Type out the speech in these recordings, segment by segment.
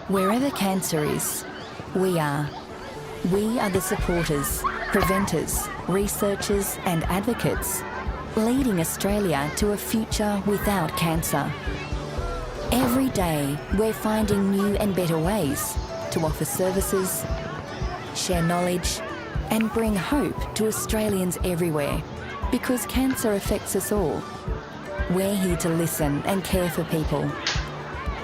Wherever cancer is, we are. We are the supporters, preventers, researchers and advocates, leading Australia to a future without cancer. Every day, we're finding new and better ways to offer services, share knowledge and bring hope to Australians everywhere, because cancer affects us all. We're here to listen and care for people,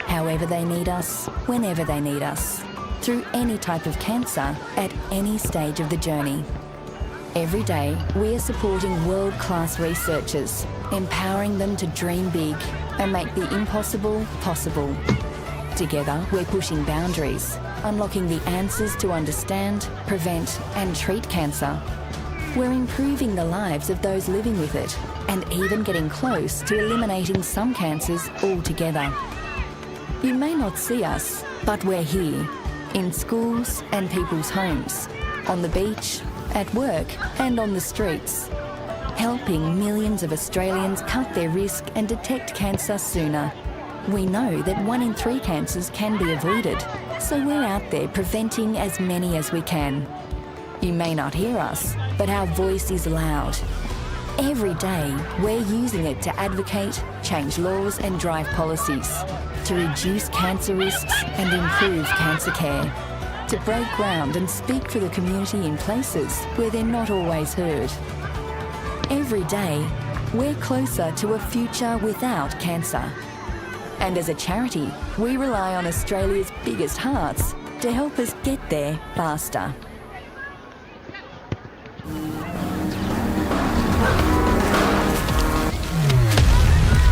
however they need us, whenever they need us, through any type of cancer at any stage of the journey. Every day, we are supporting world-class researchers, empowering them to dream big and make the impossible possible. Together, we're pushing boundaries, unlocking the answers to understand, prevent and treat cancer. We're improving the lives of those living with it and even getting close to eliminating some cancers altogether. You may not see us, but we're here, in schools and people's homes, on the beach, at work and on the streets, helping millions of Australians cut their risk and detect cancer sooner. We know that 1 in 3 cancers can be avoided, so we're out there preventing as many as we can. You may not hear us, but our voice is loud. Every day, we're using it to advocate, change laws and drive policies, to reduce cancer risks and improve cancer care, to break ground and speak for the community in places where they're not always heard. Every day, we're closer to a future without cancer. And as a charity, we rely on Australia's biggest hearts to help us get there faster.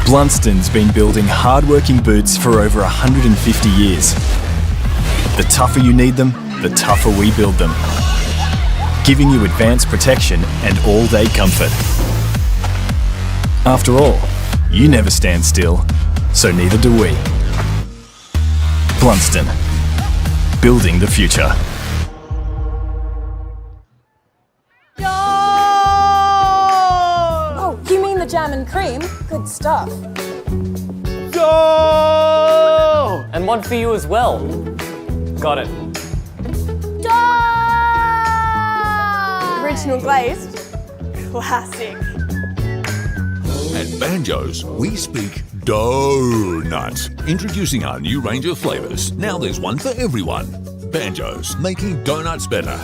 Blunston's been building hard-working boots for over 150 years. The tougher you need them, the tougher we build them, giving you advanced protection and all-day comfort. After all, you never stand still, so neither do we. Blunston, building the future. Oh, you mean the jam and cream? Good stuff. Go! And one for you as well. Got it. Original glazed. Classic. At Banjo's, we speak donuts. Introducing our new range of flavours. Now there's one for everyone. Banjo's, making donuts better.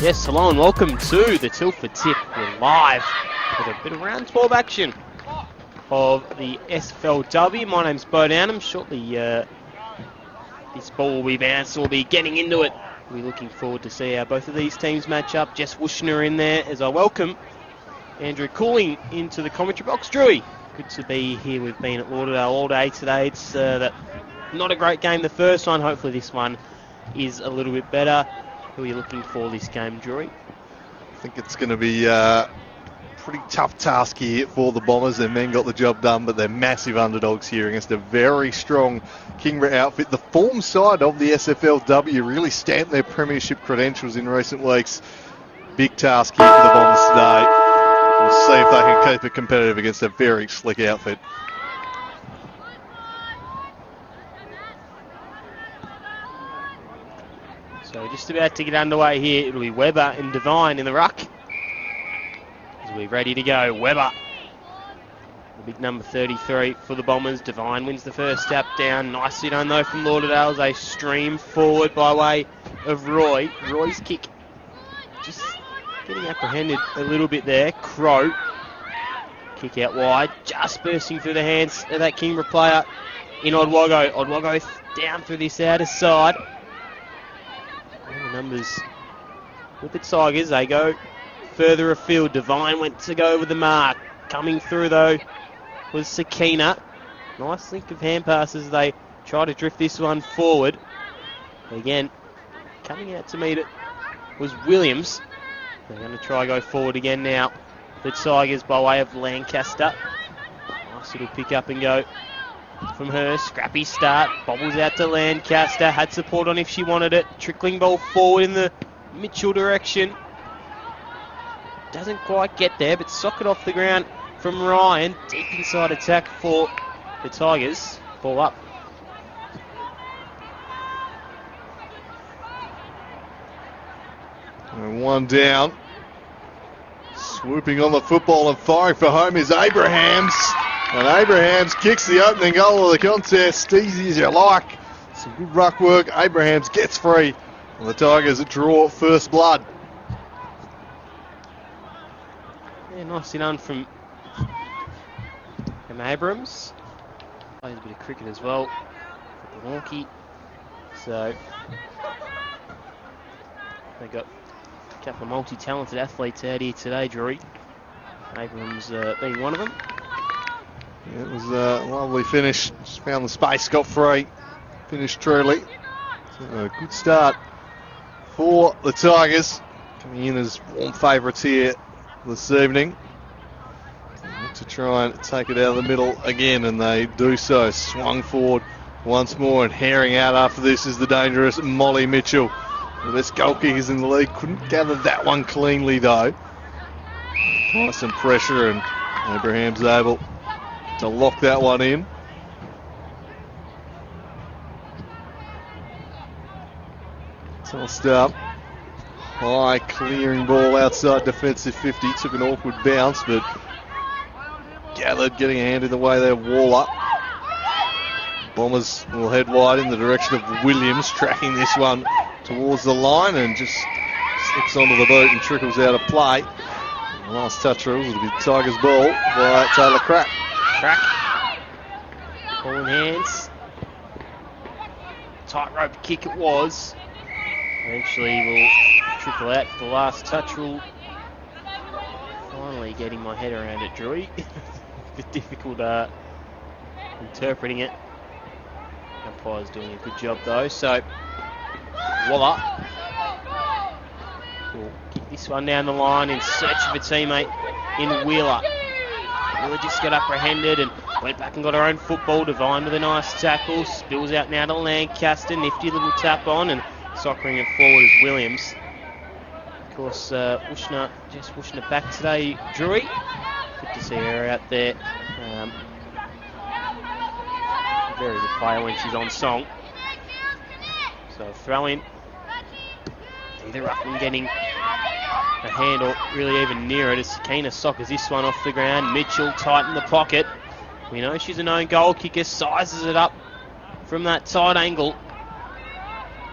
Yes, hello and welcome to the Tilford Tip. We're live with a bit of round 12 action of the SFLW. My name's Bo Downham. Shortly, this ball will be bounced. We'll be getting into it. We're looking forward to see how both of these teams match up. Jess Wushner in there as I welcome Andrew Cooling into the commentary box. Drewy, good to be here. We've been at Lauderdale all day today. It's not a great game, the first one. Hopefully this one is a little bit better. Who are you looking for this game, Drury? I think it's going to be a pretty tough task here for the Bombers. Their men got the job done, but they're massive underdogs here against a very strong Kingborough outfit. The form side of the SFLW really stamped their premiership credentials in recent weeks. Big task here for the Bombers today. We'll see if they can keep it competitive against a very slick outfit. So just about to get underway here. It'll be Webber and Devine in the ruck. As we're ready to go. Webber, the big number 33 for the Bombers. Devine wins the first step down. Nicely done though from Lauderdale as they stream forward by way of Roy. Roy's kick just getting apprehended a little bit there. Crow, kick out wide, just bursting through the hands of that Kingborough player in Odwago. Odwago down through this outer side. The numbers with the Tigers, they go further afield. Devine went to go with the mark. Coming through though was Sakina. Nice link of hand passes. They try to drift this one forward. Again, coming out to meet it was Williams. They're going to try go forward again now. The Tigers by way of Lancaster. Nice little pick up and go from her. Scrappy start, bobbles out to Lancaster, had support on if she wanted it. Trickling ball forward in the Mitchell direction. Doesn't quite get there, but socket off the ground from Ryan. Deep inside attack for the Tigers. Ball up. And one down. Swooping on the football and firing for home is Abrahams. And Abrahams kicks the opening goal of the contest. Easy as you like. Some good ruck work. Abrahams gets free. And the Tigers draw first blood. Yeah, nicely done from Abrams. Plays a bit of cricket as well for the Wonky. So they got a couple of multi-talented athletes out here today, Drury. Abrams being one of them. Yeah, it was a lovely finish. Just found the space, got free. Finished truly. So a good start for the Tigers. Coming in as warm favourites here this evening. To try and take it out of the middle again, and they do so. Swung forward once more, and herring out after this is the dangerous Molly Mitchell. The best goal kickers in the league. Couldn't gather that one cleanly though. Nice some pressure, and Abraham's able to lock that one in. Tossed up. High clearing ball outside defensive 50. Took an awkward bounce, but gathered, getting a hand in the way there. Waller. Bombers will head wide in the direction of Williams, tracking this one towards the line and just slips onto the boot and trickles out of play. The last touch rules will be Tigers ball by Taylor Crack. Crack. Ball in hands. Tightrope kick it was. Eventually will trickle out for the last touch rule. Finally getting my head around it, Drewy. A bit difficult interpreting it. Umpire's doing a good job though, so Waller will kick this one down the line in search of a teammate in Wheeler. Wheeler just got apprehended and went back and got her own football. Devine with a nice tackle, spills out now to Lancaster, nifty little tap on, and soccering it forward is Williams. Of course, Jess Wushner back today, Drury. Good to see her out there. Very good player when she's on song. So throw in. Either Ruckman getting a hand or really even near it as Sakina soccers this one off the ground. Mitchell tight in the pocket. We know she's a known goal kicker, sizes it up from that tight angle.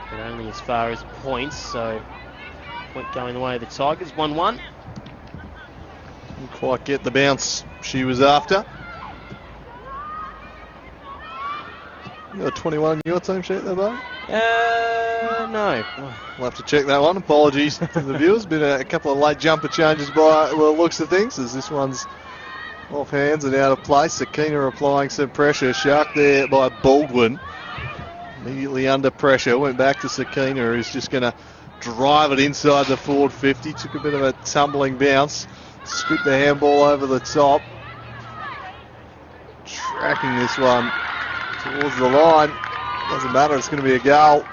But only as far as points, so Point going the way of the Tigers, 1-1. Didn't quite get the bounce she was after. You got a 21 in your team sheet there, Barry? No. We'll have to check that one. Apologies to the viewers. Been a couple of late jumper changes by the looks of things, as this one's off hands and out of place. Sakina applying some pressure. Shark there by Baldwin. Immediately under pressure. Went back to Sakina, who's just going to drive it inside the forward 50. Took a bit of a tumbling bounce. Scooped the handball over the top. Tracking this one towards the line. Doesn't matter, it's going to be a goal.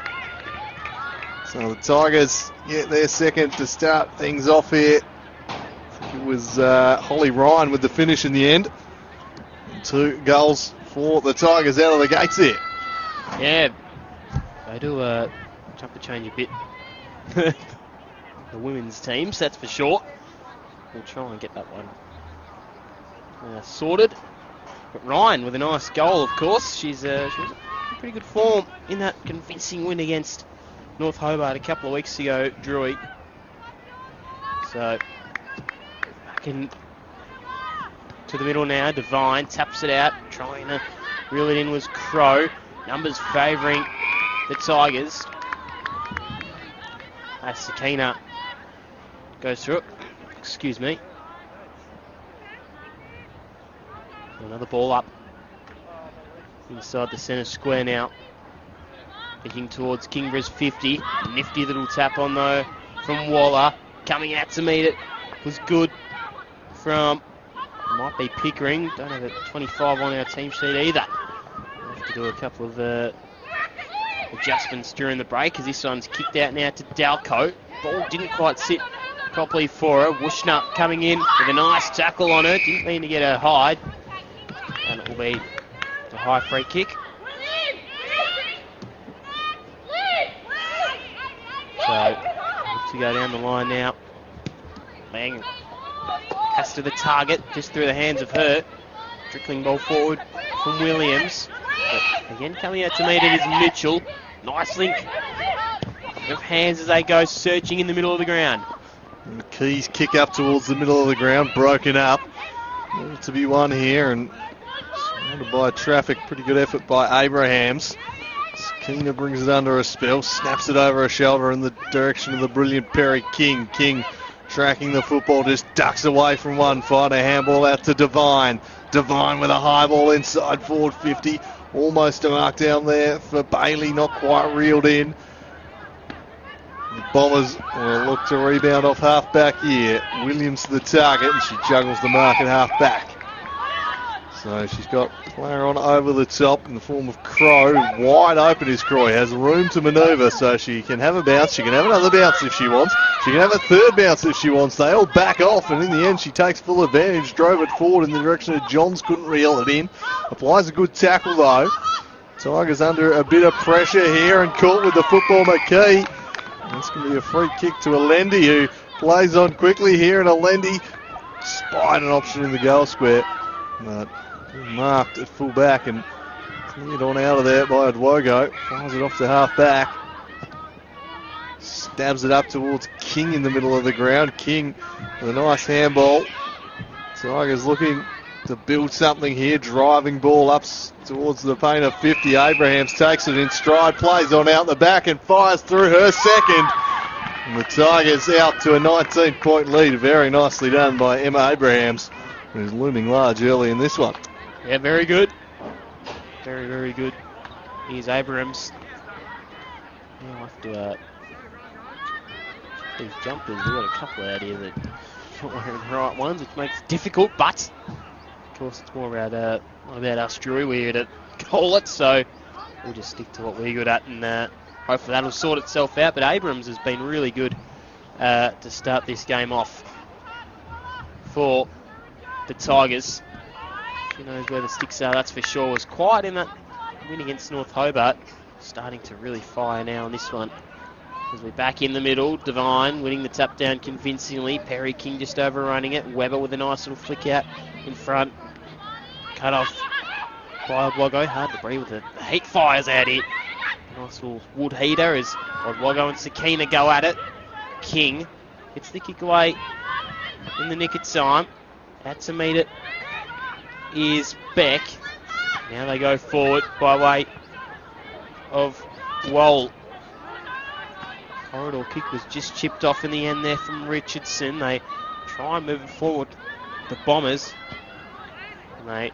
So the Tigers get their second to start things off here. I think it was Holly Ryan with the finish in the end. And 2 goals for the Tigers out of the gates here. Yeah, they do jump the change a bit. The women's teams, that's for sure. We'll try and get that one sorted. But Ryan with a nice goal, of course. She was in pretty good form in that convincing win against North Hobart a couple of weeks ago, Drury. So, back in to the middle now. Devine taps it out, trying to reel it in was Crow. Numbers favouring the Tigers. As Sakina goes through it. Excuse me. Another ball up inside the centre square now. Looking towards Kingborough's 50. Nifty little tap on though from Waller. Coming out to meet it was good from, might be Pickering. Don't have a 25 on our team sheet either. We'll have to do a couple of adjustments during the break, as this one's kicked out now to Dalco. Ball didn't quite sit properly for her. Wushner coming in with a nice tackle on her. Didn't mean to get her hide. And it will be a high free kick. So, to go down the line now. Bang. Pass to the target, just through the hands of her. Trickling ball forward from Williams. But again, coming out to meet it is Mitchell. Nice link of hands as they go searching in the middle of the ground. And the Keys kick up towards the middle of the ground, broken up. To be one here, and surrounded by traffic. Pretty good effort by Abrahams. Sakina brings it under a spell, snaps it over her shoulder in the direction of the brilliant Perry King. King tracking the football, just ducks away from one fighter. Handball out to Devine. Devine with a high ball inside forward 50. Almost a mark down there for Bailey, not quite reeled in. The Bombers will look to rebound off half back here. Williams to the target, and she juggles the mark at half back. So she's got a player on over the top in the form of Crow. Wide open is Crow. Has room to manoeuvre, so she can have a bounce. She can have another bounce if she wants. She can have a third bounce if she wants. They all back off, and in the end she takes full advantage. Drove it forward in the direction of Johns. Couldn't reel it in. Applies a good tackle though. Tigers under a bit of pressure here, and caught with the football McKee. That's going to be a free kick to Alendi, who plays on quickly here, and Alendi spied an option in the goal square. But marked at full back and cleared on out of there by Adwogo. Fires it off to half back. Stabs it up towards King in the middle of the ground. King with a nice handball. Tigers looking to build something here. Driving ball up towards the paint of 50. Abrahams takes it in stride, plays on out the back and fires through her second. And the Tigers out to a 19-point lead. Very nicely done by Emma Abrahams, who's looming large early in this one. Yeah, very good. Very, very good. Here's Abrams. Yeah, I'll have to these jumpers, we've got a couple out here that not wearing the right ones, which makes it difficult, but of course it's more about us, Drury. We're here to call it, so we'll just stick to what we're good at, and hopefully that'll sort itself out. But Abrams has been really good to start this game off for the Tigers. She knows where the sticks are, that's for sure. Was quiet in that win against North Hobart. Starting to really fire now on this one. As we're back in the middle, Devine winning the tap down convincingly. Perry King just overrunning it. Weber with a nice little flick out in front. Cut off by Odwogo. Hard to breathe with the heat fires out here. Nice little wood heater as Odwogo and Sakina go at it. King. Gets the kick away in the nick of time. Out to meet it is Beck. Now they go forward by way of Woll. Corridor kick was just chipped off in the end there from Richardson. They try and move it forward, the Bombers. And they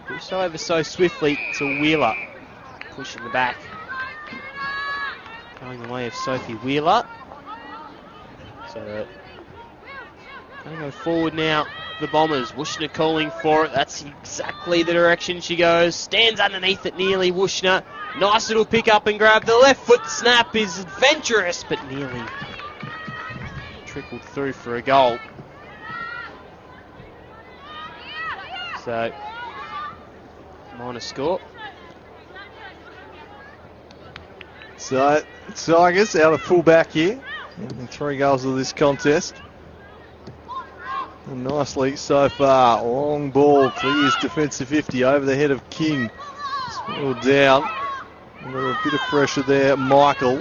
do so ever so swiftly to Wheeler. Pushing the back. Going the way of Sophie Wheeler. So going to go forward now, the Bombers. Wushner calling for it. That's exactly the direction she goes. Stands underneath it nearly, Wushner. Nice little pick up and grab. The left foot snap is adventurous, but nearly trickled through for a goal. So, minor score. So, Tigers out of full back here. And 3 goals of this contest. And nicely so far. Long ball clears defensive 50 over the head of King. Swirled down. Under a bit of pressure there. Michael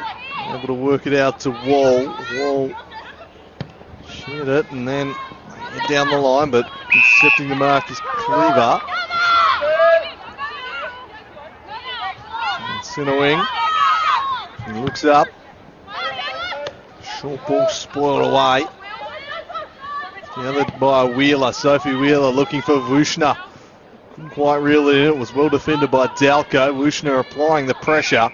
able to work it out to Wall. Wall shared it and then head down the line, but intercepting the mark is Cleaver. And centre wing. He looks up. Short ball spoiled away. Gathered by Wheeler. Sophie Wheeler looking for Wushner. Couldn't quite reel it in. It was well defended by Dalco. Wushner applying the pressure.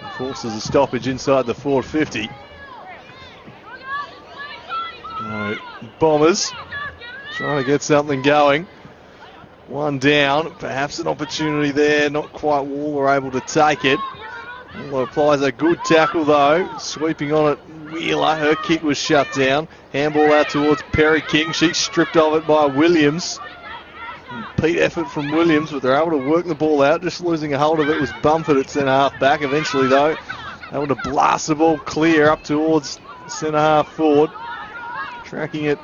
And forces a stoppage inside the forward 50. Bombers trying to get something going. One down. Perhaps an opportunity there. Not quite Waller able to take it. Waller applies a good tackle though. Sweeping on it, Wheeler. Her kick was shut down. Handball out towards Perry King. She's stripped of it by Williams. Peat effort from Williams, but they're able to work the ball out. Just losing a hold of it was Bumford at centre half back. Eventually though, able to blast the ball clear up towards centre half forward. Tracking it.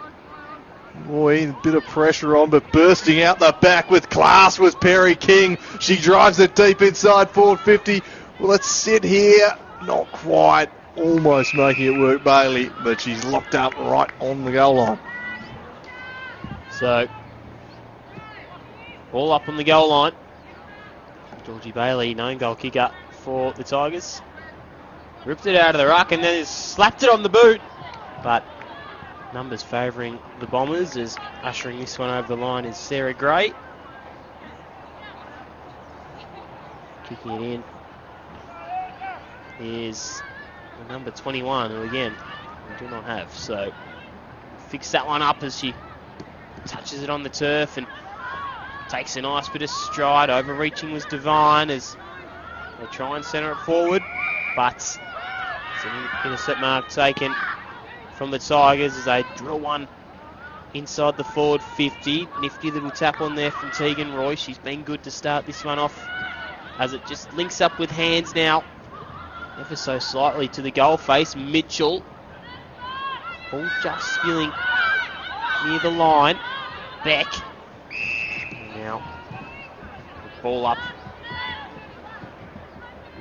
Boy, a bit of pressure on, but bursting out the back with class was Perry King. She drives it deep inside forward 50. Well, let's sit here. Not quite. Almost making it work, Bailey, but she's locked up right on the goal line. So, ball up on the goal line. Georgie Bailey, known goal kicker for the Tigers. Ripped it out of the ruck and then slapped it on the boot. But numbers favouring the Bombers, as ushering this one over the line is Sarah Gray. Kicking it in is the number 21, who again we do not have. So fix that one up as she touches it on the turf and takes a nice bit of stride. Overreaching was Devine as they try and centre it forward, but it's an intercept mark taken from the Tigers as they drill one inside the forward 50. Nifty little tap on there from Tegan Roy. She's been good to start this one off as it just links up with hands now ever so slightly to the goal face. Mitchell, ball just spilling near the line. Beck, and now ball up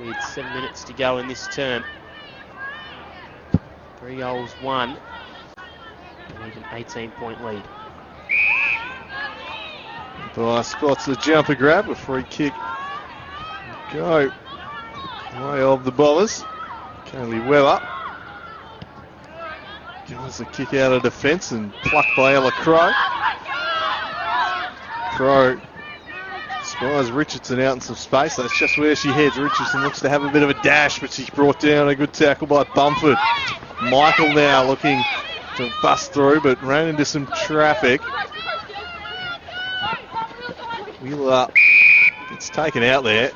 with 7 minutes to go in this term. 3 goals, 1, and an 18-point lead. By spots the jumper grab, a free kick. Go way of the Bombers. Kaylee Weber gives a kick out of defence and plucked by Ella Crow. Crow spies Richardson out in some space. That's just where she heads. Richardson looks to have a bit of a dash, but she's brought down. A good tackle by Bumford. Michael now looking to bust through, but ran into some traffic. Wheeler gets taken out there.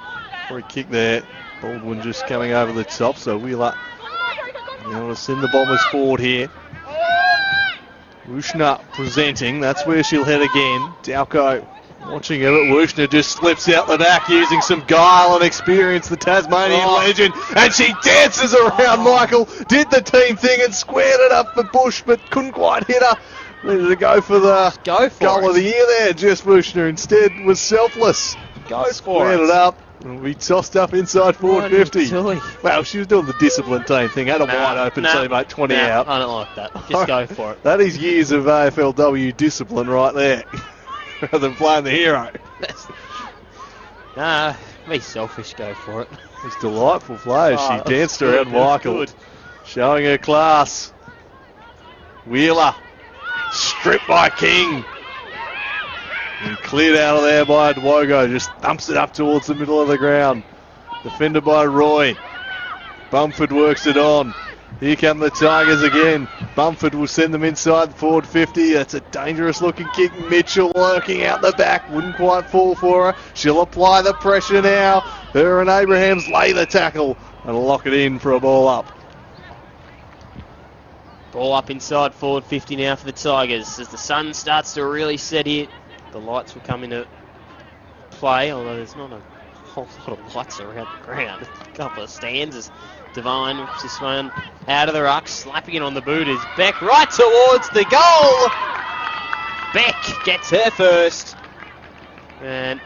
Free kick there. Baldwin just coming over the top, so Wheeler able to send the Bombers forward here. Wushner presenting, that's where she'll head again. Dalco watching it, Wushner just slips out the back using some guile and experience, the Tasmanian legend, and she dances around Michael, did the team thing and squared it up for Bush, but couldn't quite hit her. Needed to go for the goal of the year there. Jess Wushner instead was selfless. Go for squared it. it up. We tossed up inside forward 50. Well, she was doing the discipline team thing. Had a wide open teammate, 20 out. I don't like that. Just go for it. That is years of AFLW discipline right there. Rather than playing the hero. Nah, be selfish, go for it. It's delightful play. Oh, She danced good, around Michael. good. Showing her class. Wheeler. Stripped by King. And cleared out of there by Dwogo. Just thumps it up towards the middle of the ground. Defended by Roy. Bumford works it on. Here come the Tigers again. Bumford will send them inside the forward 50. That's a dangerous looking kick. Mitchell lurking out the back. Wouldn't quite fall for her. She'll apply the pressure now. Her and Abrahams lay the tackle and lock it in for a ball up. Ball up inside forward 50 now for the Tigers. As the sun starts to really set here, the lights will come into play, although there's not a whole lot of lights around the ground. A couple of stands as Devine whips this one out of the ruck, slapping it on the boot is Beck right towards the goal. Beck gets her first. And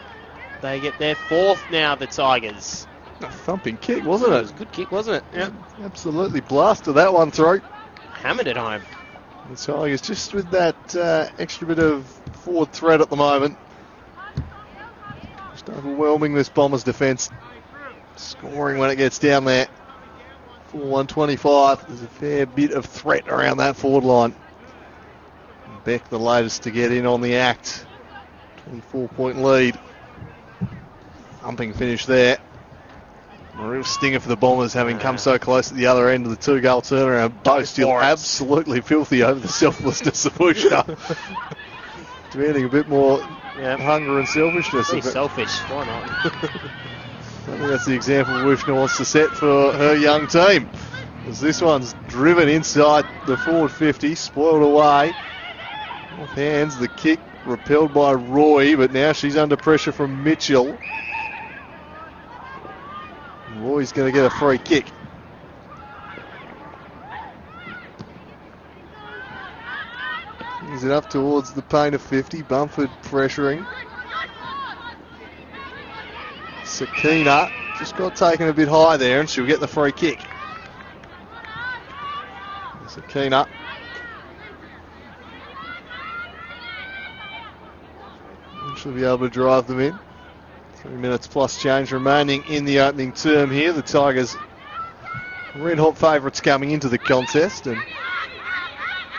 they get their fourth now, the Tigers. A thumping kick, wasn't it? It was a good kick, wasn't it? Yep. Absolutely blasted that one through. Hammered it home. The Tigers just with that extra bit of forward threat at the moment. Just overwhelming this Bombers defence. Scoring when it gets down there. 4-1-25. There's a fair bit of threat around that forward line. Beck the latest to get in on the act. 24-point lead. Thumping finish there. A real stinger for the Bombers, having come so close at the other end of the 2-goal turnaround. Both still absolutely filthy over the selflessness of Wushner. Demanding a bit more hunger and selfishness. Pretty selfish, why not? I think that's the example Wushner wants to set for her young team. As this one's driven inside the forward 50, spoiled away. Off hands, the kick repelled by Roy, but now she's under pressure from Mitchell. Roy's going to get a free kick. Brings it up towards the paint of 50. Bumford pressuring. Sakina just got taken a bit high there and she'll get the free kick. Sakina. She'll be able to drive them in. 3 minutes plus change remaining in the opening term here. The Tigers red hot favourites coming into the contest and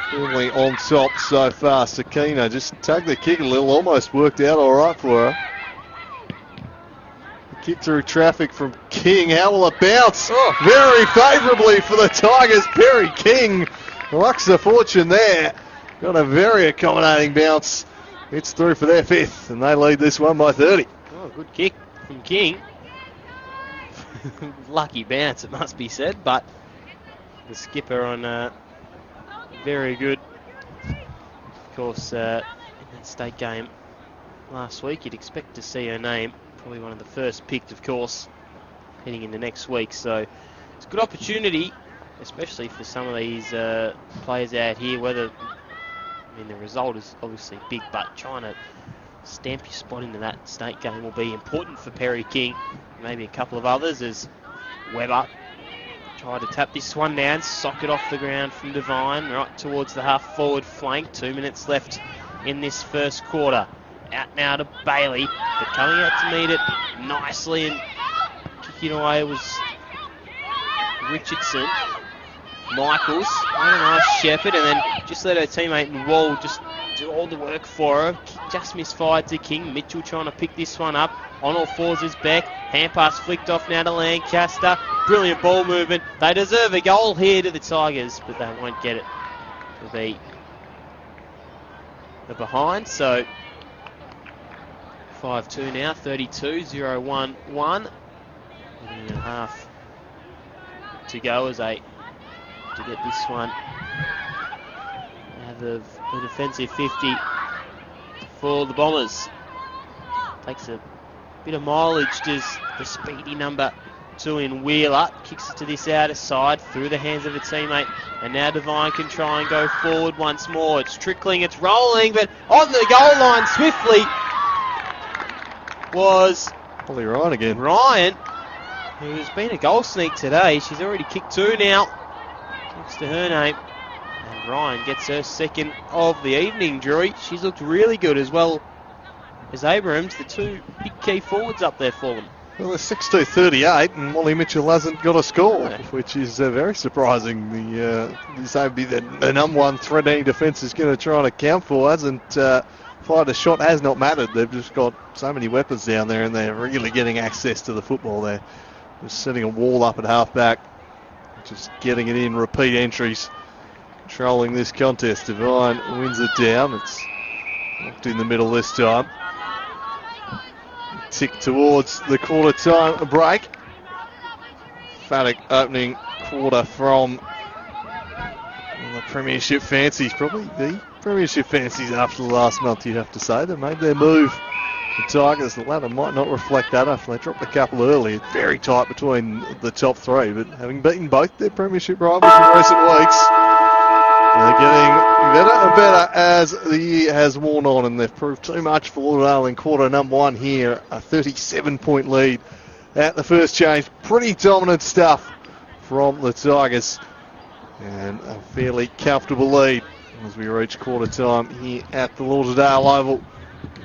firmly on top so far. Sakina just tugged the kick a little, almost worked out all right for her. The kick through traffic from King. How will it bounce? Very favourably for the Tigers. Perry King lucks a fortune there. Got a very accommodating bounce. It's through for their fifth and they lead this one by 30. Oh, good kick from King. Lucky bounce, it must be said, but the skipper on very good. Of course, in that state game last week, you'd expect to see her name, probably one of the first picked, of course, heading into next week. So it's a good opportunity, especially for some of these players out here, whether, I mean, the result is obviously big, but trying to stamp your spot into that state game will be important for Perry King, maybe a couple of others, as Webber tried to tap this one down, sock it off the ground from Devine, right towards the half forward flank. 2 minutes left in this first quarter. Out now to Bailey, but coming out to meet it nicely and kicking away was Richardson. Michaels, and a nice shepherd, and then just let her teammate Wall just do all the work for her. Just misfired to King. Mitchell trying to pick this one up. On all fours is Beck. Hand pass flicked off now to Lancaster. Brilliant ball movement. They deserve a goal here to the Tigers, but they won't get it. It'll be the behind, so 5-2 now, 32-0-1-1. 1.5 to go as they to get this one out of the defensive 50 for the Bombers. Takes a bit of mileage, does the speedy number 2 in Wheeler. Kicks it to this outer side through the hands of a teammate, and now Devine can try and go forward once more. It's trickling, it's rolling, but on the goal line swiftly was Holly Ryan again. Ryan, who's been a goal sneak today. She's already kicked 2 now. Next to her name. And Ryan gets her second of the evening, Drury. She's looked really good as well as Abrams, the 2 big key forwards up there for them. Well, they're 6-2-38, and Molly Mitchell hasn't got a score, No. which is very surprising. The number one threat any defence is going to try and account for. Hasn't fired a shot, has not mattered. They've just got so many weapons down there, and they're really getting access to the football there. Just setting a wall up at half-back, just getting it in, repeat entries, controlling this contest. Devine wins it down. It's knocked in the middle this time. Tick towards the quarter time break. Emphatic opening quarter from the Premiership Fancies. Probably the Premiership Fancies after the last month, you'd have to say. They made their move. The Tigers, the ladder might not reflect that after they dropped a couple early. It's very tight between the top 3, but having beaten both their Premiership rivals in recent weeks, they're getting better and better as the year has worn on, and they've proved too much for Lauderdale in quarter number 1 here. A 37-point lead at the first change. Pretty dominant stuff from the Tigers, and a fairly comfortable lead as we reach quarter time here at the Lauderdale Oval.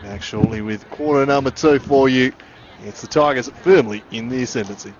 Back shortly with quarter number 2 for you. It's the Tigers firmly in the ascendancy.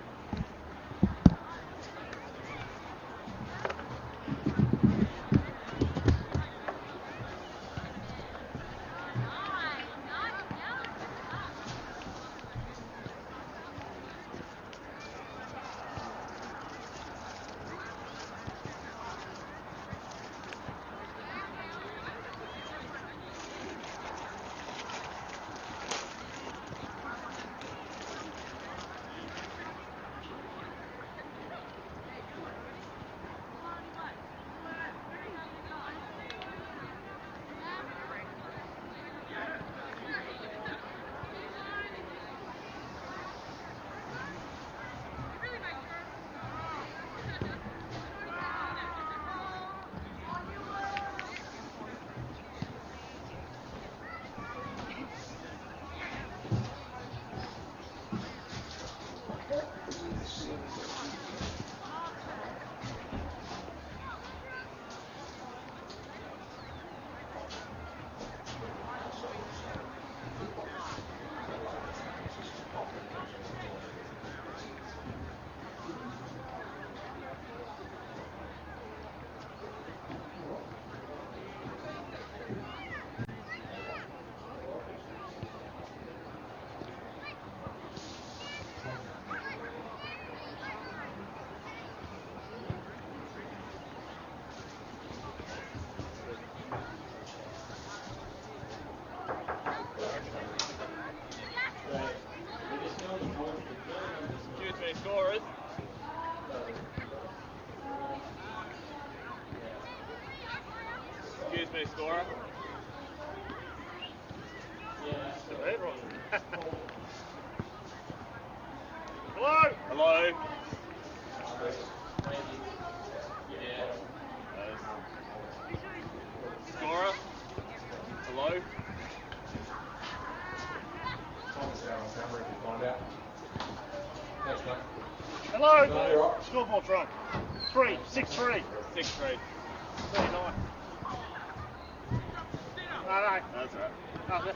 Excuse me, scorer. Hello? Hello? Scorer? Hello? Hello? Scoreboard from 6-3. 6-3. 39. No, that's all right. Oh,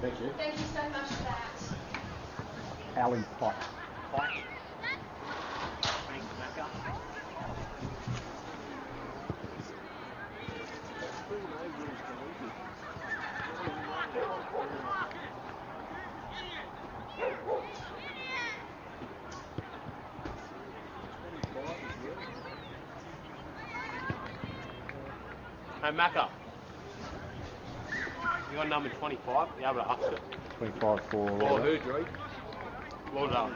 Thank you. Thank you so much for that. Alan Pike. thanks, Macca. Hey, Macca. You got number 25? You able to up it? 25 for For who, Drew? Lauderdale.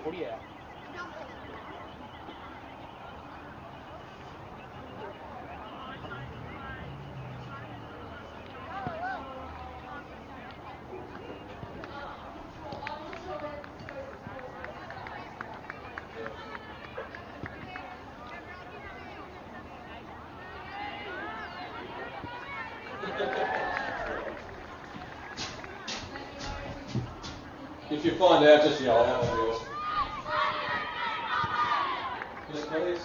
Footy out. If you find out, just yell out, that'll be awesome. Yes, please.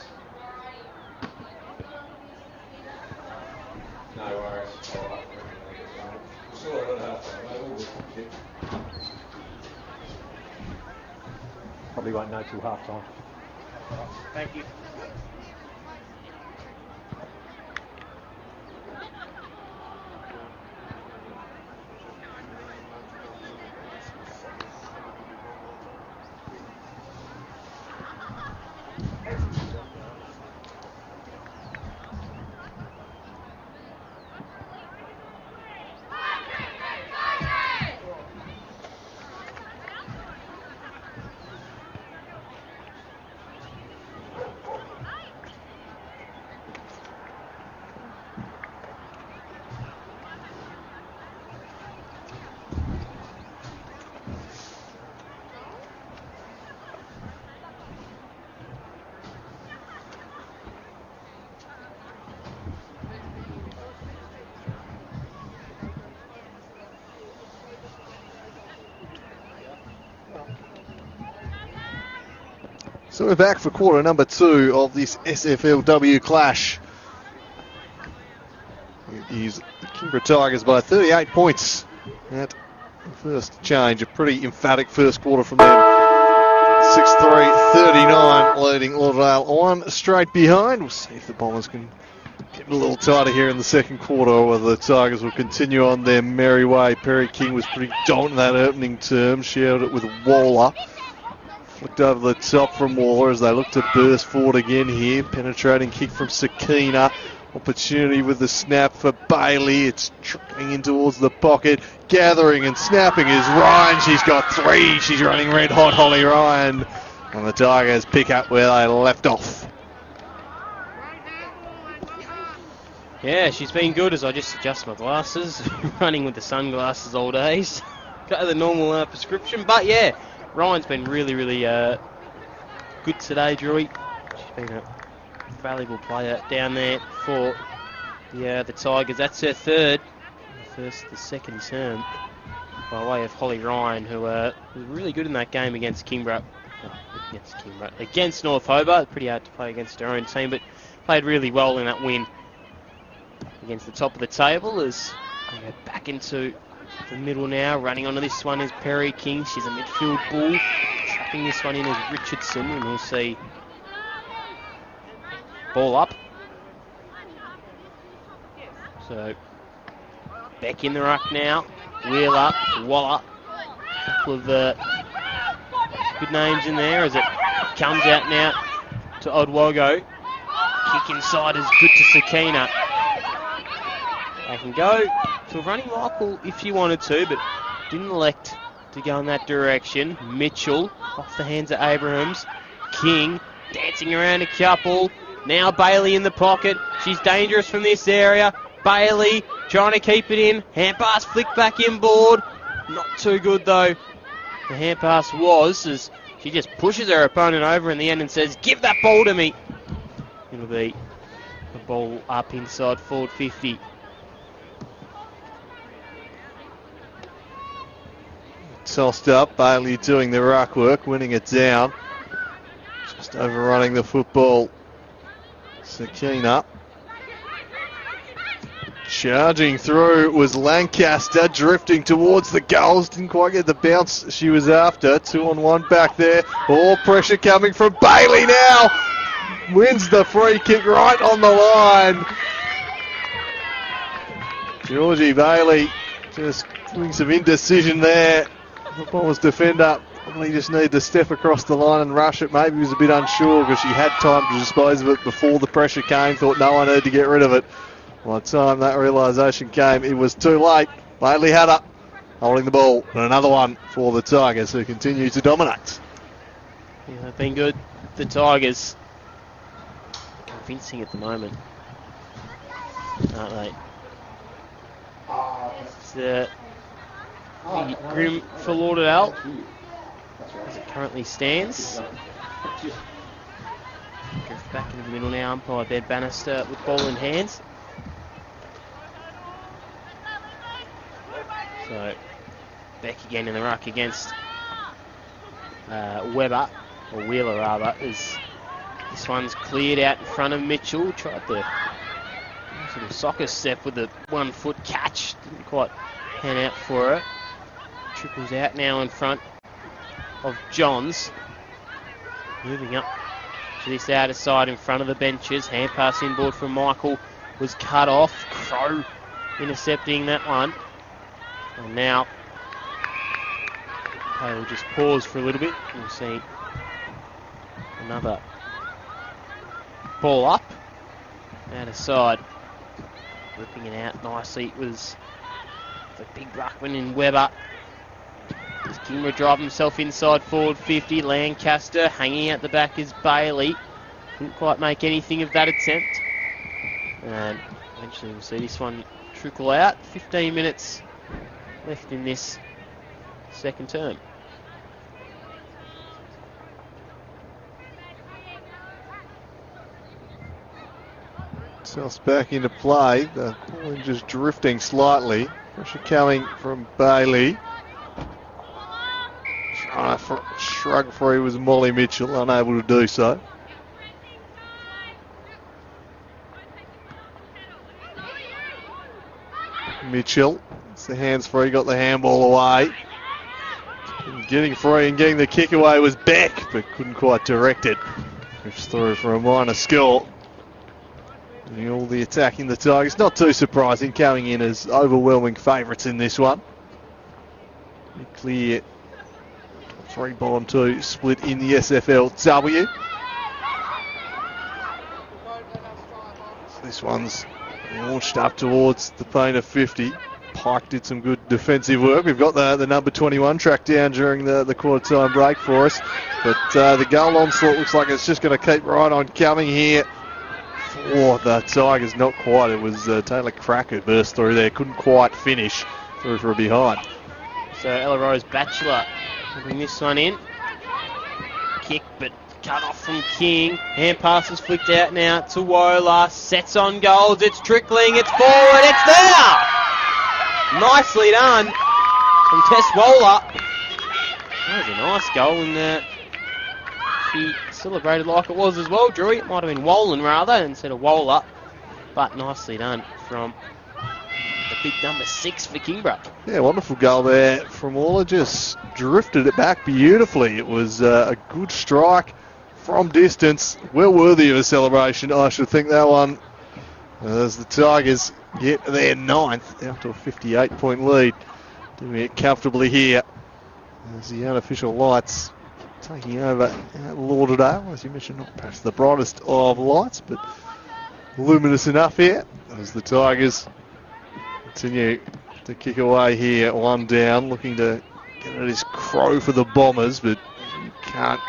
No worries. All right. We'll sort it out. Probably won't know till half time. Thank you. So we're back for quarter number 2 of this SFLW clash. It is the Kingborough Tigers by 38 points at the first change. A pretty emphatic first quarter from them. 6-3, 39, leading Lauderdale one straight behind. We'll see if the Bombers can get a little tighter here in the second quarter, or whether the Tigers will continue on their merry way. Perry King was pretty dominant in that opening term. Shared it with Waller. Flicked over the top from Waller as they look to burst forward again here. Penetrating kick from Sakina. Opportunity with the snap for Bailey. It's trickling in towards the pocket. Gathering and snapping is Ryan. She's got 3. She's running red hot, Holly Ryan. And the Tigers pick up where they left off. Yeah, she's been good as I just adjust my glasses. Running with the sunglasses all days. Got the normal prescription, but yeah. Ryan's been really, really good today, Drewy. She's been a valuable player down there for the Tigers. That's her third, the second term, by way of Holly Ryan, who was really good in that game against Kingborough. Against North Hobart. Pretty hard to play against her own team, but played really well in that win against the top of the table. As we go back into the middle now, running onto this one is Perry King. She's a midfield bull. Trapping this one in as Richardson, and we'll see ball up. So back in the ruck now. Wheeler, Waller. A couple of good names in there as it comes out now to Odwogo. Kick inside is good to Sakina. They can go to running Michael if she wanted to, but didn't elect to go in that direction. Mitchell off the hands of Abrahams. King dancing around a couple. Now Bailey in the pocket. She's dangerous from this area. Bailey trying to keep it in. Hand pass flicked back inboard. Not too good though. The hand pass was, as she just pushes her opponent over in the end and says, "Give that ball to me." It'll be a ball up inside forward 50. Tossed up, Bailey doing the ruck work, winning it down. Just overrunning the football. Sakina. Charging through was Lancaster, drifting towards the goals. Didn't quite get the bounce she was after. 2-on-1 back there. All pressure coming from Bailey now. Wins the free kick right on the line. Georgie Bailey just doing some indecision there. The Bombers defender probably just needed to step across the line and rush it. Maybe he was a bit unsure because she had time to dispose of it before the pressure came. Thought no, I need to get rid of it. By the time that realisation came, it was too late. Bailey had her holding the ball. And another one for the Tigers, who continue to dominate. Yeah, they've been good. The Tigers. Convincing at the moment, aren't they? It's grim for Lauderdale as it currently stands. Drift back into the middle now, umpire Ben Bannister with ball in hands. So Beck again in the ruck against Weber, or Wheeler rather, as this one's cleared out in front of Mitchell. Tried the sort of soccer step with the 1 foot catch. Didn't quite pan out for her. Trickles out now in front of Johns. Moving up to this outer side in front of the benches. Hand pass inboard from Michael was cut off. Crow intercepting that one. And now we'll just pause for a little bit. We'll see another ball up. Outer side. Ripping it out nicely. It was the big ruckman in Weber. Does Kingborough drive himself inside forward 50? Lancaster hanging out the back is Bailey. Couldn't quite make anything of that attempt. And eventually we'll see this one trickle out. 15 minutes left in this second term. South's back into play. The ball just drifting slightly. Pressure coming from Bailey. Trying to shrug free was Molly Mitchell, unable to do so. Mitchell, it's the hands free, got the handball away. And getting free and getting the kick away was Beck, but couldn't quite direct it. Drifts through for a minor score. Doing all the attacking the Tigers. Not too surprising, coming in as overwhelming favourites in this one. Clear 3 bottom 2 split in the SFLW. So this one's launched up towards the paint of 50. Pike did some good defensive work. We've got the number 21 tracked down during the quarter time break for us. But the goal onslaught looks like it's just going to keep right on coming here for the Tigers. Not quite. It was Taylor Crack who burst through there. Couldn't quite finish. Through for a behind. So Ella Rose Batchelor putting this one in. Kick, but cut off from King. Hand passes flicked out now to Wola. Sets on goals. It's trickling. It's forward. It's there. Nicely done from Tess Wola. That was a nice goal, and she celebrated like it was as well, Drew. It might have been Wolan rather instead of Wola, but nicely done from the big number 6 for Kingborough. Yeah, wonderful goal there from Wola. Just drifted it back beautifully. It was a good strike from distance. Well worthy of a celebration, I should think, that one. As the Tigers get their 9th, out to a 58-point lead. Doing it comfortably here. As the unofficial lights taking over at Lauderdale. As you mentioned, not perhaps the brightest of lights, but luminous enough here. As the Tigers continue to kick away here. 1 down, looking to get at his Crow for the Bombers, but can't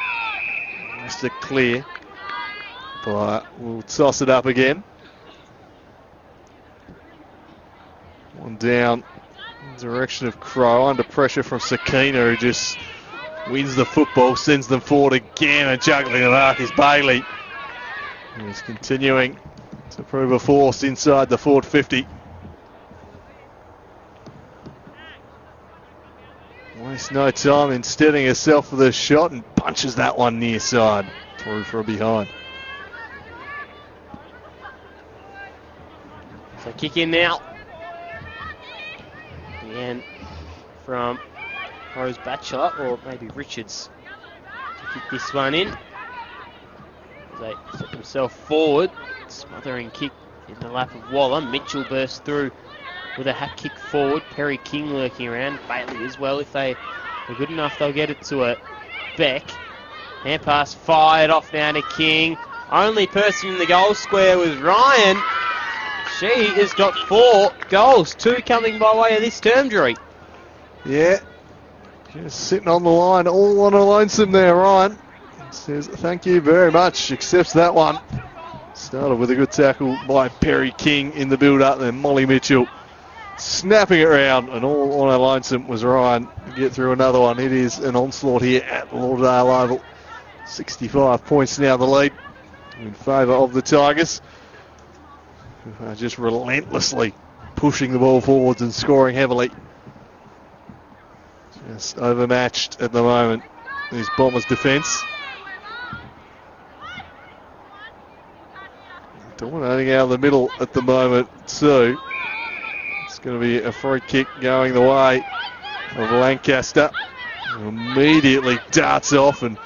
wrest it clear. But we'll toss it up again. 1 down, direction of Crow, under pressure from Sakina, who just wins the football, sends them forward again, and juggling the mark is Bailey. He's continuing to prove a force inside the forward 50. Wastes no time in steadying herself for the shot and punches that one near side. through for a behind. So kick in now. Again from Rose Batchelor, or maybe Richards, to kick this one in. As they set themselves forward, smothering kick in the lap of Waller. Mitchell bursts through with a hat kick forward. Perry King lurking around. Bailey as well. If they are good enough, they'll get it to a Beck. Hand pass fired off now to King. Only person in the goal square was Ryan. She has got 4 goals, 2 coming by way of this term, Drury. Yeah, just sitting on the line, all on a lonesome there, Ryan. Says thank you very much, accepts that one. Started with a good tackle by Perry King in the build-up, then Molly Mitchell snapping it around, and all on a lonesome was Ryan to get through another one. It is an onslaught here at Lauderdale Oval. 65 points now the lead in favour of the Tigers, who are just relentlessly pushing the ball forwards and scoring heavily. Just overmatched at the moment, these Bombers' defence. Dominating out of the middle at the moment too. It's going to be a free kick going the way of Lancaster. Immediately darts off and